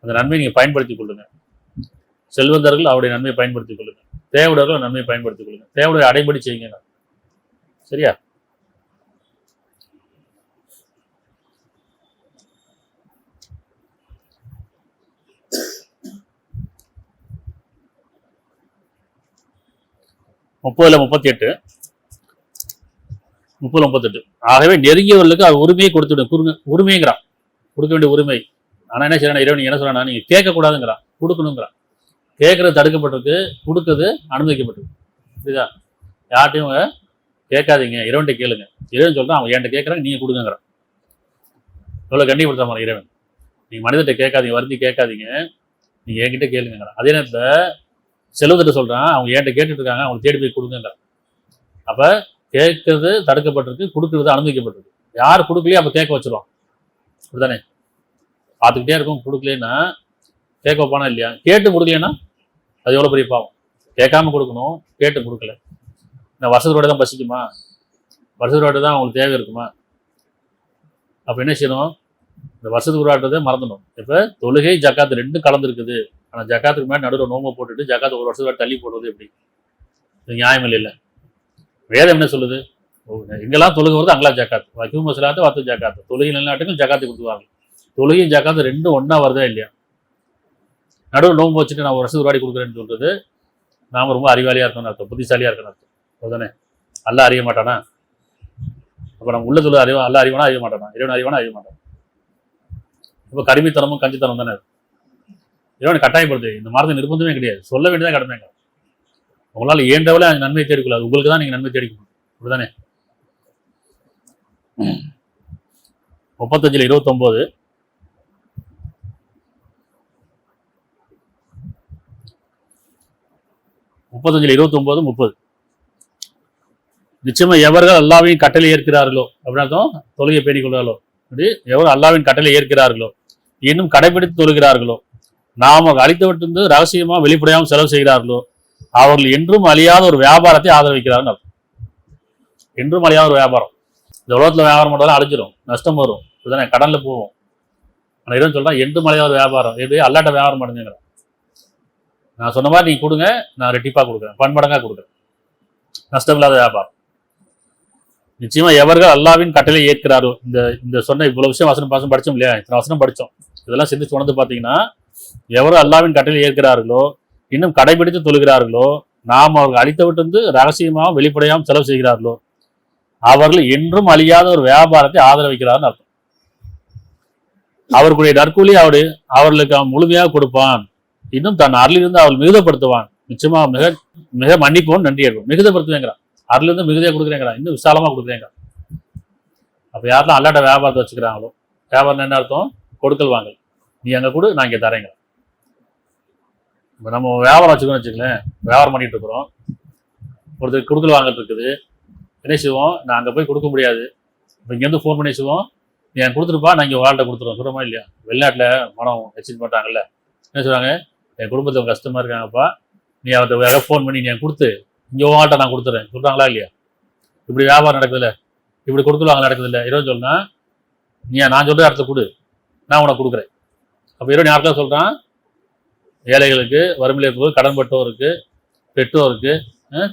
Speaker 1: அந்த நன்மையை நீங்கள் பயன்படுத்திக் கொள்ளுங்க. செல்வந்தர்கள் அவருடைய நன்மையை பயன்படுத்திக் கொள்ளுங்க, தேவையுடையவர்கள் நன்மையை பயன்படுத்திக் கொள்ளுங்க, தேவையுடைய அடைபடி செய்யுங்க. சரியா? முப்பதுல 38, 30-38. ஆகவே நெருங்கியவர்களுக்கு அவர் உரிமையை கொடுத்துவிடும். உரிமைங்கிறான், கொடுக்க வேண்டிய உரிமை. ஆனால் என்ன செய்யறான் இறைவன், என்ன சொல்றானா, நீங்க கேட்கக்கூடாதுங்கிறான், கொடுக்கணுங்கிறான். கேட்கறது தடுக்கப்பட்டிருக்கு, கொடுக்கறது அனுமதிக்கப்பட்டிருக்கு. புரியுதா? யார்ட்டையும் கேட்காதீங்க, இறைவன்கிட்ட கேளுங்க. இறைவன் சொல்றான், அவங்க என்கிட்ட கேட்கறாங்க, நீங்க கொடுங்கிறான். எவ்வளவு கண்டிப்படுத்தாம இறைவன். நீங்க மனிதர்கிட்ட கேட்காதீங்க, வருத்தி கேட்காதீங்க, நீங்க என்கிட்ட கேளுங்கிறான். அதே நேரத்தில் செல்வத்திட்ட சொல்றான், அவங்க என்கிட்ட கேட்டுட்டு இருக்காங்க, அவங்க தேடி போய் கொடுங்கிறான். அப்ப கேட்கறது தடுக்கப்பட்டிருக்கு, கொடுக்கறது அனுமதிக்கப்பட்டிருக்கு. யார் கொடுக்கலையே அப்ப கேட்க வச்சிருவான். அப்படித்தானே? பார்த்துக்கிட்டே இருக்கும், கொடுக்கலன்னா கேட்க வைப்பானா இல்லையா? கேட்டு கொடுக்கலன்னா அது எவ்வளோ பெரிய பாவம். கேட்காம கொடுக்கணும், கேட்டு கொடுக்கல. இந்த வருஷத்தோட தான் பசிக்குமா? வருஷத்தோட தான் அவங்களுக்கு தேவை இருக்குமா? அப்போ என்ன செய்யணும்? இந்த வருஷத்துக்கு ஒரு ஆட்டத்தை மறந்துடும். இப்போ தொழுகை ஜக்காத்து ரெண்டும் கலந்துருக்குது. ஆனால் ஜக்காத்துக்கு முன்னாடி நடுவில் நோம்பை போட்டுட்டு ஜக்காத்து ஒரு வருஷத்துக்கு தள்ளி போடுறது எப்படி? இது நியாயம் இல்லை. வேதம் என்ன சொல்லுது? எங்கெல்லாம் தொழுகை வருது அங்கெல்லாம் ஜக்காத்து. வக்கீல் மசலாத்து வத்து ஜக்காத்து. தொழுகை நிலநாட்டுக்கும் ஜக்காத்து கொடுத்துவாங்க. தொழுகையும் ஜக்காத்து ரெண்டும் ஒன்றா வருதா இல்லையா? நடுவில் நோம்பு வச்சுட்டு நான் ஒரு வருஷத்துக்கு ஒரு வாடி கொடுக்குறேன்னு சொல்றது நாம ரொம்ப அறிவாளியாக இருக்கணும்னு அர்த்தம், புத்திசாலியாக இருக்கணும் அர்த்தம். அதுதானே? அல்ல அறிய மாட்டானா? அப்போ நம்ம உள்ள தொழில் அறிவா, அல்ல அறிவானா அறிய மாட்டானா? இறைவன் அறிவானா அறிய மாட்டான். இப்போ கருமித்தனமும் கஞ்சித்தனம் தானே. இறைவன் கட்டாயப்படுது, இந்த மாதிரி நிர்பந்தமே கிடையாது, சொல்ல வேண்டியதான் கடமைங்க. உங்களால் இயன்றவளை அந்த நன்மை தேடிக்கொள்ளாது, உங்களுக்கு தான் நீங்கள் நன்மை தேடிக்கணும். அப்படிதானே? 35-29. நிச்சயமா எவர்கள் அல்லாவின் கட்டளை ஏற்கிறார்களோ, அப்படின்னா தொழுகை பேணிக் கொள்கிறார்களோ, அப்படி எவர் அல்லாவின் கட்டளை ஏற்கிறார்களோ, இன்னும் கடைபிடித்து தொழுகிறார்களோ, நாம அளித்தவற்றிலிருந்து ரகசியமா வெளிப்படையாமல் செலவு செய்கிறார்களோ, அவர்கள் என்றும் அழியாத ஒரு வியாபாரத்தை ஆதரவிக்கிறார்கள். என்றும் அழியாத ஒரு வியாபாரம். இந்த உலகத்துல வியாபாரம் பண்ணாலும் அழிஞ்சிடும், நஷ்டம் வரும், இதுதானே? கடன்ல போவோம். ஆனால் இடம் சொல்றான், என்றும் அழியாத ஒரு வியாபாரம். எப்படி? அல்லாட்ட வியாபாரம் பண்ணுங்கிற. நான் சொன்ன மாதிரி நீங்க கொடுங்க, நான் ரெட்டிப்பா கொடுக்குறேன், பன்மடங்கா கொடுக்குறேன். நஷ்டம் இல்லாத வியாபாரம். நிச்சயமா எவர்கள் அல்லாவின் கட்டளை ஏற்கிறாரோ, இந்த சொன்ன இவ்வளவு விஷயம் வசனம் படிச்சோம் இல்லையா? இத்தனை வசனம் படிச்சோம். இதெல்லாம் சிந்திச்சு உணர்ந்து பார்த்தீங்கன்னா, எவர்கள் அல்லாவின் கட்டளை ஏற்கிறார்களோ, இன்னும் கடைபிடித்து தொழுகிறார்களோ, நாம் அவர்கள் அளித்தவிட்டு ரகசியமாக வெளிப்படையாமல் செலவு செய்கிறார்களோ, அவர்கள் என்றும் அழியாத ஒரு வியாபாரத்தை ஆதரவிக்கிறார்னு அர்த்தம். அவர்களுடைய நற்கூலி அவர்களுக்கு அவன் முழுமையாக கொடுப்பான். இன்னும் தன் அருளிலிருந்து அவள் மிகுதப்படுத்துவான். நிச்சயமா மிக மிக மன்னிப்பவன் நன்றி இருக்கும். மிகுதப்படுத்துவேங்கிறான், அருளிலிருந்து மிகுதியாக கொடுக்குறேங்கிறான், இன்னும் விசாலமா கொடுக்குறேங்கிறான். அப்ப யாரெல்லாம் அல்லாட்ட வியாபாரத்தை வச்சுக்கிறாங்களோ, வியாபாரம் என்ன அர்த்தம்? கொடுக்கல் வாங்கல். நீ அங்க கொடு, நான் இங்க தரேங்க. இப்போ நம்ம வியாபாரம் வச்சுக்கோன்னு வச்சுக்கலேன், வியாபாரம் பண்ணிட்டு இருக்கிறோம், ஒருத்தர் கொடுக்கல் வாங்கல் இருக்குது. என்ன செய்வோம்? நான் அங்கே போய் கொடுக்க முடியாது, இப்போ இங்கேருந்து ஃபோன் பண்ணி செய்வோம், நீ எனக்கு கொடுத்துருப்பா, நான் இங்கே வாழ்கிட்ட கொடுத்துருவோம். சொல்கிறோமா இல்லையா? வெளிநாட்டில் பணம் எக்ஸ்சேஞ்ச் பண்ணுறாங்கல்ல, என்ன சொல்கிறாங்க? என் குடும்பத்தில் கஷ்டமாக இருக்காங்கப்பா, நீ அவர்கிட்ட ஃபோன் பண்ணி நீ எனக்கு கொடுத்து இங்கே வாழ்கிட்ட நான் கொடுத்துறேன் சொல்கிறாங்களா இல்லையா? இப்படி வியாபாரம் நடக்குதுல்ல, இப்படி கொடுக்கல் வாங்கல் நடக்குதுல்ல. இரவு சொன்னா, நீ நான் சொல்கிற இடத்த கொடு, நான் உனக்கு கொடுக்குறேன். அப்போ இரவு யாருக்கெல்லாம் சொல்கிறான்? ஏழைகளுக்கு, வறுமையில் இருக்கிறவங்க, கடன்பட்டோருக்கு, பெற்றோருக்கு,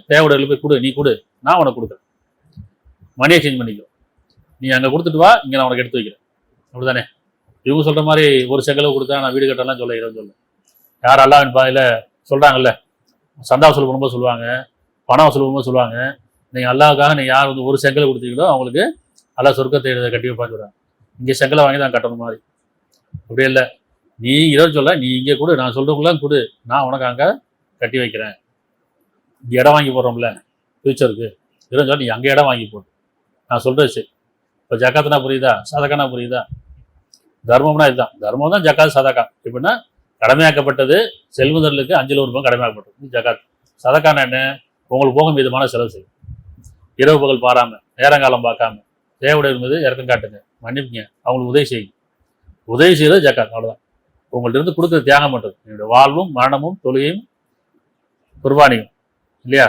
Speaker 1: தேவையுடையவர்களுக்கு போய் கொடு, நீ கொடு, நான் உனக்கு கொடுக்குறேன். மணி எக்ஸ்சேஞ்ச் பண்ணிக்கோ, நீ அங்கே கொடுத்துட்டு வா, இங்கே நான் உனக்கு எடுத்து வைக்கிறேன். அப்படிதானே? இவங்க சொல்கிற மாதிரி ஒரு செங்கலவு கொடுத்தா நான் வீடு கட்டலாம் சொல்ல இரவு சொல்ல. யார் அல்லாவின் பாதையில் சொல்கிறாங்கல்ல, சந்தா வசூல் பண்ணும்போது சொல்லுவாங்க, பணம் வசூல் பண்ணும்போது சொல்லுவாங்க, நீங்கள் அல்லாவுக்காக நீங்கள் யார் ஒரு செங்கலை கொடுத்தீங்களோ அவங்களுக்கு அல்லா சொர்க்கத்தை கட்டி வைப்பான்னு சொல்கிறாங்க. இங்கே செங்கலை வாங்கி தான் கட்டணும் மாதிரி. அப்படியே இல்லை, நீ இரவு சொல்ல, நீ இங்கே கொடு, நான் சொல்கிறவங்களாம் கொடு, நான் உனக்கு அங்கே கட்டி வைக்கிறேன். இங்கே இடம் வாங்கி போடுறோம்ல ஃபியூச்சருக்கு, இரவு சொல்ல நீ அங்கே இடம் வாங்கி போடு, நான் சொல்கிறது சரி. இப்போ ஜக்காத்துனா புரியுதா? சதக்கானா புரியுதா? தர்மம்னா இதுதான். தர்மம் தான் ஜக்காத் சதக்கா. எப்படின்னா கடமையாக்கப்பட்டது செல்வந்தர்களுக்கு 5 ரூபாய் கடமையாக்கப்பட்டது ஜக்காத். சதக்கான என்ன? உங்களுக்கு போக மீதமான செலவு செய்யும். இரவு பகல் பாராம, நேரங்காலம் பார்க்காம, தேவையுடைய மீது இறக்கம் காட்டுங்க, மன்னிப்புங்க, அவங்களுக்கு உதவி செய்யுங்க. உதவி செய்யறது ஜக்காத். அவ்வளோதான். உங்கள்ட்ட இருந்து கொடுக்குற தியாகம் பண்ணுறது. என்னுடைய வாழ்வும் மரணமும் தொழுகையும் குர்பானியும் இல்லையா?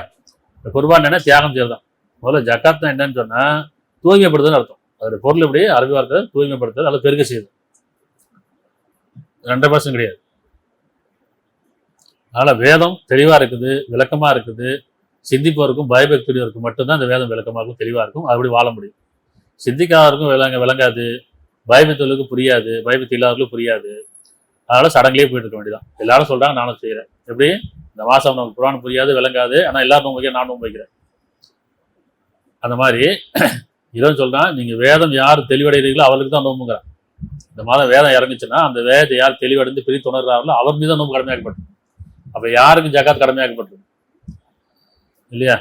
Speaker 1: இந்த குர்பானின்னா தியாகம் செய்யறதான். முதல்ல ஜக்காத் தான் என்னன்னு சொன்னா தூய்மைப்படுத்துன்னு அர்த்தம். அதோட பொருள் எப்படி அரபி வார்த்தை தூய்மைப்படுத்துறது, அதை பெருக செய்யுது. 2% கிடையாது. அதனால வேதம் தெளிவா இருக்குது, விளக்கமா இருக்குது. சிந்திப்பவருக்கும் பயபக்தியோருக்கும் மட்டும்தான் இந்த வேதம் விளக்கமா இருக்கும், தெளிவா இருக்கும். அப்படி வாழ முடியும். சிந்திக்காதவருக்கும் விளங்காது, பயபக்திகளுக்கு புரியாது, பயபக்தி இல்லாதவர்களுக்கும் புரியாது. அதனால சடங்குலேயே போயிட்டு இருக்க வேண்டியதான். எல்லாரும் சொல்றாங்க, நானும் செய்யறேன். எப்படி இந்த மாசம் நமக்கு குர்ஆன் புரியாது, விளங்காது, ஆனா எல்லாரும் நோன்பு வைக்கிறேன், நானும் வைக்கிறேன். அந்த மாதிரி இறைவன் சொல்றான், நீங்க வேதம் யார் தெளிவடைகிறீர்களோ அவருக்கு தான் நோம்புங்கிறான். இந்த மாதம் வேதம் இறங்குச்சுன்னா அந்த வேதத்தை யார் தெளிவடைந்து பிரித்து உணர்றாங்களோ அவர் மீது தான் நோம்பு கடமையாக்கப்பட்டது. அப்ப யாருக்கு ஜக்காத் கடமையாக்கப்பட்டது இல்லையா?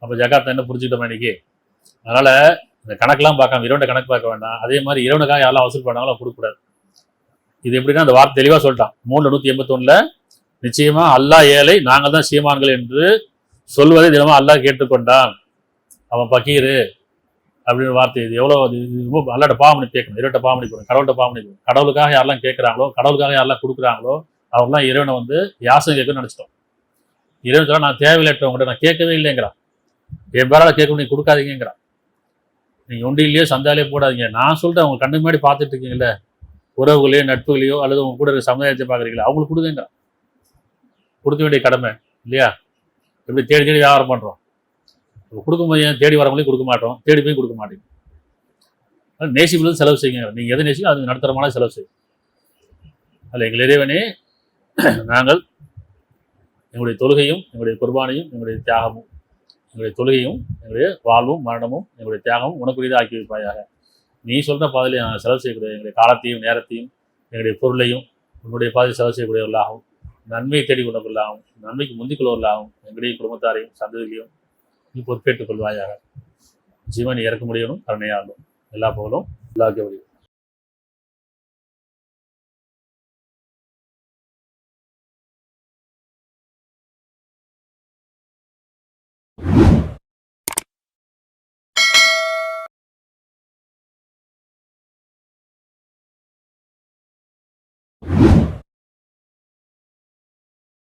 Speaker 1: அப்ப ஜக்காத் என்ன புரிஞ்சுக்கிட்டோம் இன்னைக்கு? அதனால இந்த கணக்கெல்லாம் பார்க்காம இறைவனை கணக்கு பார்க்க வேண்டாம். அதே மாதிரி இறைவனுக்காக யாரெல்லாம் வசூல் பண்ணாங்களோ கொடுக்கக்கூடாது. இது எப்படின்னா அந்த வார்த்தை தெளிவா சொல்லிட்டான். 3:181 நிச்சயமா அல்லாஹ் ஏழை, நாங்கள் தான் சீமான்கள் என்று சொல்வதை தினமும் அல்லாஹ் கேட்டுக்கொண்டான். அவன் பக்கீரு அப்படின்னு வார்த்தை. இது எவ்வளோ ரொம்ப அல்லாட்ட பாவமணி கேட்கணும், இறைவட்ட பாவமணி கொடுக்கணும், கடவுள்கிட்ட பாவமணி கொடுக்கணும். கடவுளுக்காக யாரெல்லாம் கேட்குறாங்களோ, கடவுளுக்காக யாரெல்லாம் கொடுக்குறாங்களோ அவங்களாம் இறைவனை யாசனை கேட்கணும்னு நினச்சிட்டோம். இறைவன் சொல்ல நான் தேவையில்லைட்டவங்கள்ட்ட நான் கேட்கவே இல்லைங்கிறான். என் பேரால் கேட்கணும், நீங்க கொடுக்காதீங்கிறான். நீங்க ஒன்றிலேயோ சந்தாலேயோ போடாதீங்க. நான் சொல்லிட்டு அவங்க கண்ணு முன்னாடி பார்த்துட்டு இருக்கீங்களே, உறவுகளையோ நட்புகளையோ அல்லது உங்க கூட இருக்க சமுதாயத்தை பார்க்குறீங்களா, அவங்களுக்கு கொடுக்குங்கிறான். கொடுக்க வேண்டிய கடமை இல்லையா? எப்படி தேடி தேடி வியாபாரம் பண்றோம். கொடுக்கும்போது ஏன் தேடி வரவங்களையும் கொடுக்க மாட்டோம், தேடி போய் கொடுக்க மாட்டேங்க. நேசிப்புல செலவு செய்யுங்க. நீங்க எதை நேசிக்கும் அது நடுத்தரமான செலவு செய்யும். அதில் எங்கள் இறைவனே, நாங்கள் எங்களுடைய தொழுகையும் எங்களுடைய குர்பானையும் எங்களுடைய தியாகமும், எங்களுடைய தொழுகையும் எங்களுடைய வாழ்வும் மரணமும் எங்களுடைய தியாகமும் உனக்குரியதாக ஆக்கி வைப்பாயாக. நீ சொல்ற பாதையில நாங்கள் செலவு செய்யக்கூடிய எங்களுடைய காலத்தையும் நேரத்தையும் எங்களுடைய பொருளையும் உன்னுடைய பாதையில் செலவு செய்யக்கூடியவர்களாகவும், நன்மையை தேடி கொண்டவர்களாகவும், நன்மைக்கு முந்திக் கொள்வர்களாகவும் எங்களுடைய குடும்பத்தாரையும் சந்ததிகளையும் நீ பொறுப்பேற்றுக் கொள்வாயாக. ஜீவன் இறக்க முடியணும், கருணையாகும். எல்லா புகழும் அல்லாஹ்வுக்கே.